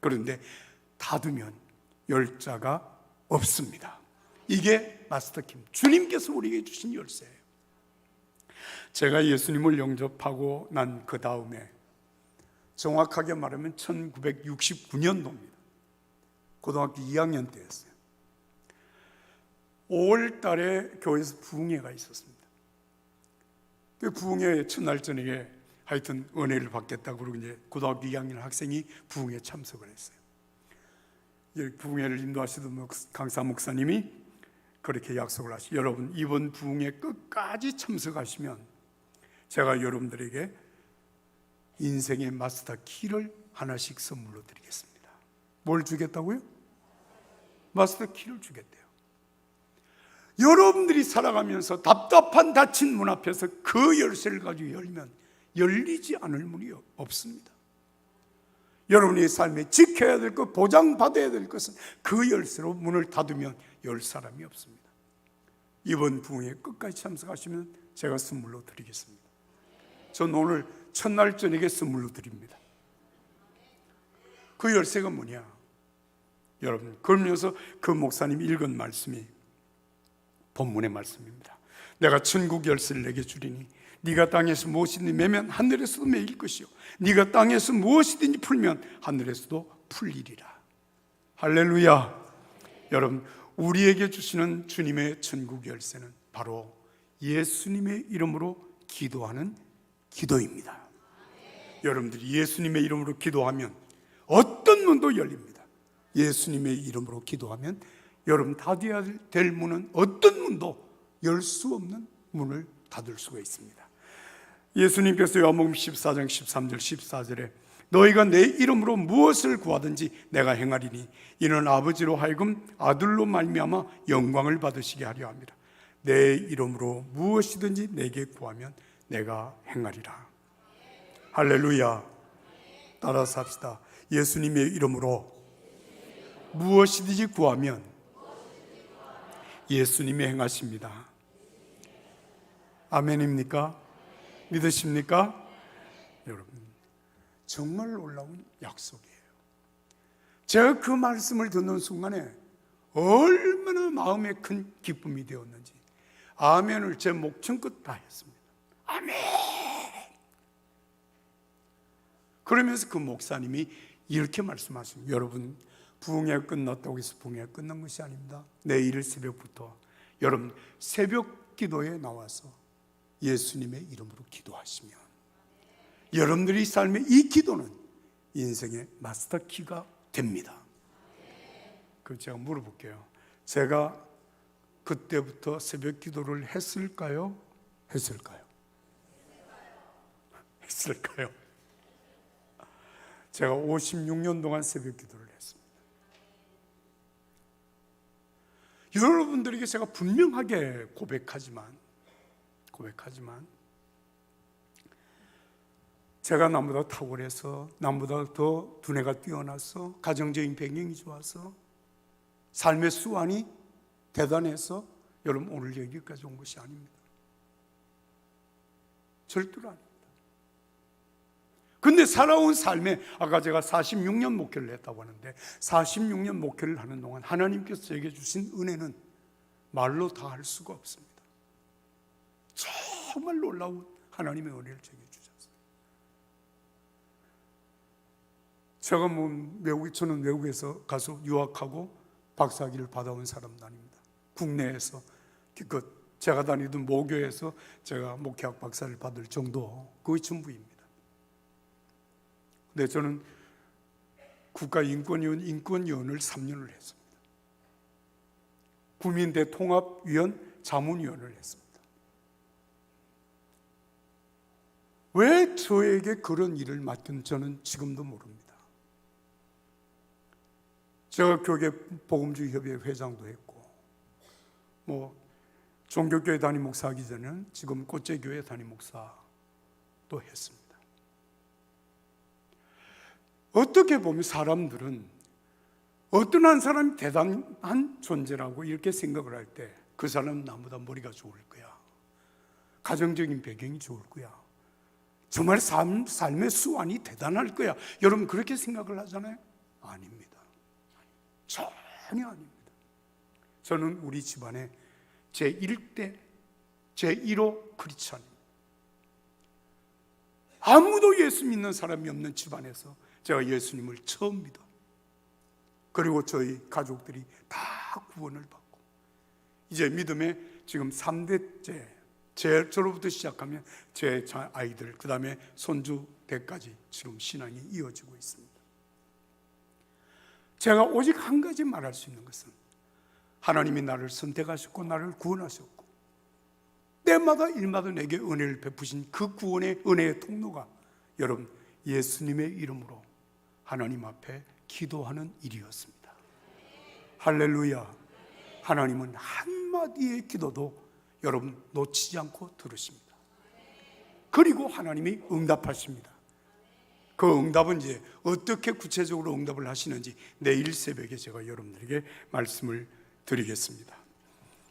그런데 닫으면 열 자가 없습니다. 이게 마스터키, 주님께서 우리에게 주신 열쇠예요. 제가 예수님을 영접하고 난 그 다음에, 정확하게 말하면 1969년도입니다. 고등학교 2학년 때였어요. 5월 달에 교회에서 부흥회가 있었습니다. 그 부흥회 첫날 저녁에 하여튼 은혜를 받겠다고 그러고 이제 고등학교 2학년 학생이 부흥회에 참석을 했어요. 부흥회를 인도하시던 강사 목사님이 그렇게 약속을 하시죠. 여러분, 이번 부흥회 끝까지 참석하시면 제가 여러분들에게 인생의 마스터 키를 하나씩 선물로 드리겠습니다. 뭘 주겠다고요? 마스터 키를 주겠대요. 여러분들이 살아가면서 답답한 닫힌 문 앞에서 그 열쇠를 가지고 열면 열리지 않을 문이 없습니다. 여러분의 삶에 지켜야 될 것, 보장받아야 될 것은 그 열쇠로 문을 닫으면 열 사람이 없습니다. 이번 부흥회 끝까지 참석하시면 제가 선물로 드리겠습니다. 전 오늘 첫날 저녁에 선물로 드립니다. 그 열쇠가 뭐냐? 여러분, 그러면서 그 목사님이 읽은 말씀이 본문의 말씀입니다. 내가 천국 열쇠를 내게 주리니 네가 땅에서 무엇이든지 매면 하늘에서도 매일 것이요 네가 땅에서 무엇이든지 풀면 하늘에서도 풀리리라. 할렐루야. 여러분, 우리에게 주시는 주님의 천국 열쇠는 바로 예수님의 이름으로 기도하는 기도입니다. 여러분들이 예수님의 이름으로 기도하면 어떤 문도 열립니다. 예수님의 이름으로 기도하면 여러분 닫아야 될 문은 어떤 문도 열 수 없는 문을 닫을 수가 있습니다. 예수님께서 요한복음 14장 13절 14절에 너희가 내 이름으로 무엇을 구하든지 내가 행하리니 이는 아버지로 하여금 아들로 말미암아 영광을 받으시게 하려 합니다. 내 이름으로 무엇이든지 내게 구하면 내가 행하리라. 할렐루야. 따라서 합시다. 예수님의 이름으로 무엇이든지 구하면 예수님이 행하십니다. 아멘입니까? 믿으십니까? 여러분, 정말 놀라운 약속이에요. 제가 그 말씀을 듣는 순간에 얼마나 마음에 큰 기쁨이 되었는지 아멘을 제 목청껏 다 했습니다. 아멘. 그러면서 그 목사님이 이렇게 말씀하십니다. 여러분, 부흥회가 끝났다고 해서 부흥회가 끝난 것이 아닙니다. 내일 새벽부터 여러분 새벽 기도에 나와서 예수님의 이름으로 기도하시면 여러분들의 삶의 이 기도는 인생의 마스터키가 됩니다. 그럼 제가 물어볼게요. 제가 그때부터 새벽 기도를 했을까요? 했을까요? 제가 56년 동안 새벽 기도를 했습니다. 여러분들에게 제가 분명하게 고백하지만 제가 남보다 탁월해서, 남보다 더 두뇌가 뛰어나서, 가정적인 배경이 좋아서, 삶의 수완이 대단해서 여러분 오늘 여기까지 온 것이 아닙니다. 절대로 아닙니다. 근데 살아온 삶에, 아까 제가 46년 목회를 했다고 하는데 46년 목회를 하는 동안 하나님께서 제게 주신 은혜는 말로 다 할 수가 없습니다. 정말 놀라운 하나님의 은혜를 제게 주셨어요. 제가 저는 외국에서 가서 유학하고 박사학위를 받아온 사람도 아닙니다. 국내에서 제가 다니던 모교에서 제가 목회학 박사를 받을 정도, 그게 전부입니다. 근데 저는 국가인권위원 인권위원을 3년을 했습니다. 국민대통합위원 자문위원을 했습니다. 왜 저에게 그런 일을 맡긴 저는 지금도 모릅니다. 제가 교계 복음주의 협의회 회장도 했고, 종교교회 담임 목사 하기 전에는 지금 꽃제교회 담임 목사도 했습니다. 어떻게 보면 사람들은 어떤 한 사람이 대단한 존재라고 이렇게 생각을 할 때 그 사람은 나보다 머리가 좋을 거야, 가정적인 배경이 좋을 거야, 정말 삶의 수완이 대단할 거야, 여러분 그렇게 생각을 하잖아요? 아닙니다. 전혀 아닙니다. 저는 우리 집안의 제1대 제1호 크리스찬입니다. 아무도 예수 믿는 사람이 없는 집안에서 제가 예수님을 처음 믿어, 그리고 저희 가족들이 다 구원을 받고, 이제 믿음의 지금 3대째, 저로부터 시작하면 제 아이들, 그 다음에 손주 때까지 지금 신앙이 이어지고 있습니다. 제가 오직 한 가지 말할 수 있는 것은 하나님이 나를 선택하셨고 나를 구원하셨고 때마다 일마다 내게 은혜를 베푸신 그 구원의 은혜의 통로가 여러분 예수님의 이름으로 하나님 앞에 기도하는 일이었습니다. 할렐루야. 하나님은 한마디의 기도도 여러분 놓치지 않고 들으십니다. 그리고 하나님이 응답하십니다. 그 응답은 이제 어떻게 구체적으로 응답을 하시는지 내일 새벽에 제가 여러분들에게 말씀을 드리겠습니다.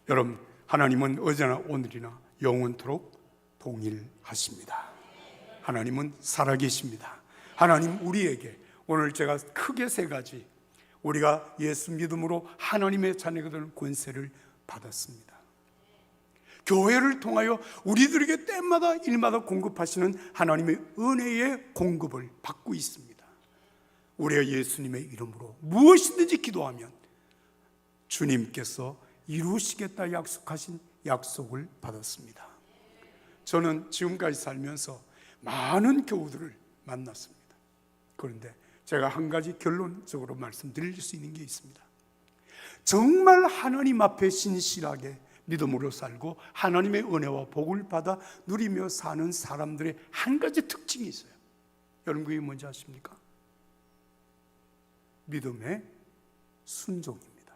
여러분, 하나님은 어제나 오늘이나 영원토록 동일하십니다. 하나님은 살아계십니다. 하나님 우리에게 오늘 제가 크게 세 가지, 우리가 예수 믿음으로 하나님의 자녀가 되는 권세를 받았습니다. 교회를 통하여 우리들에게 때마다 일마다 공급하시는 하나님의 은혜의 공급을 받고 있습니다. 우리가 예수님의 이름으로 무엇이든지 기도하면 주님께서 이루시겠다 약속하신 약속을 받았습니다. 저는 지금까지 살면서 많은 교우들을 만났습니다. 그런데 제가 한 가지 결론적으로 말씀드릴 수 있는 게 있습니다. 정말 하나님 앞에 신실하게 믿음으로 살고 하나님의 은혜와 복을 받아 누리며 사는 사람들의 한 가지 특징이 있어요. 여러분 그게 뭔지 아십니까? 믿음의 순종입니다.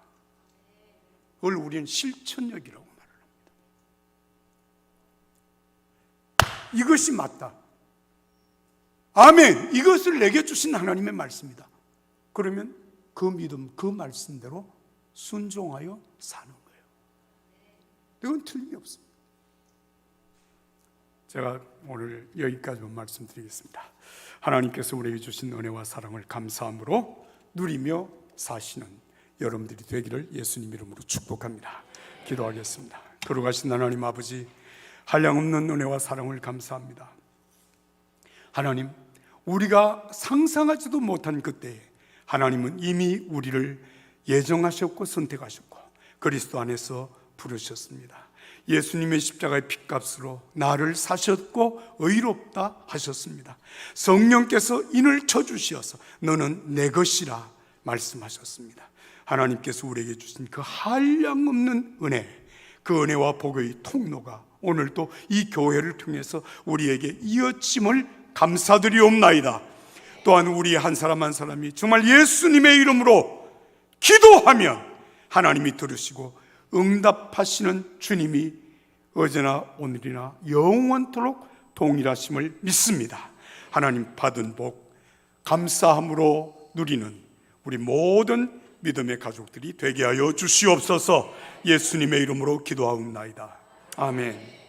그걸 우리는 실천력이라고 말을 합니다. 이것이 맞다, 아멘, 이것을 내게 주신 하나님의 말씀이다. 그러면 그 믿음, 그 말씀대로 순종하여 사는 거예요. 이건 틀림이 없습니다. 제가 오늘 여기까지만 말씀드리겠습니다. 하나님께서 우리에게 주신 은혜와 사랑을 감사함으로 누리며 사시는 여러분들이 되기를 예수님 이름으로 축복합니다. 기도하겠습니다. 거룩하신 하나님 아버지, 한량없는 은혜와 사랑을 감사합니다. 하나님, 우리가 상상하지도 못한 그때에 하나님은 이미 우리를 예정하셨고 선택하셨고 그리스도 안에서 부르셨습니다. 예수님의 십자가의 핏값으로 나를 사셨고 의롭다 하셨습니다. 성령께서 인을 쳐주시어서 너는 내 것이라 말씀하셨습니다. 하나님께서 우리에게 주신 그 한량없는 은혜, 그 은혜와 복의 통로가 오늘도 이 교회를 통해서 우리에게 이어짐을 감사드리옵나이다. 또한 우리 한 사람 한 사람이 정말 예수님의 이름으로 기도하면 하나님이 들으시고 응답하시는 주님이 어제나 오늘이나 영원토록 동일하심을 믿습니다. 하나님 받은 복 감사함으로 누리는 우리 모든 믿음의 가족들이 되게 하여 주시옵소서. 예수님의 이름으로 기도하옵나이다. 아멘.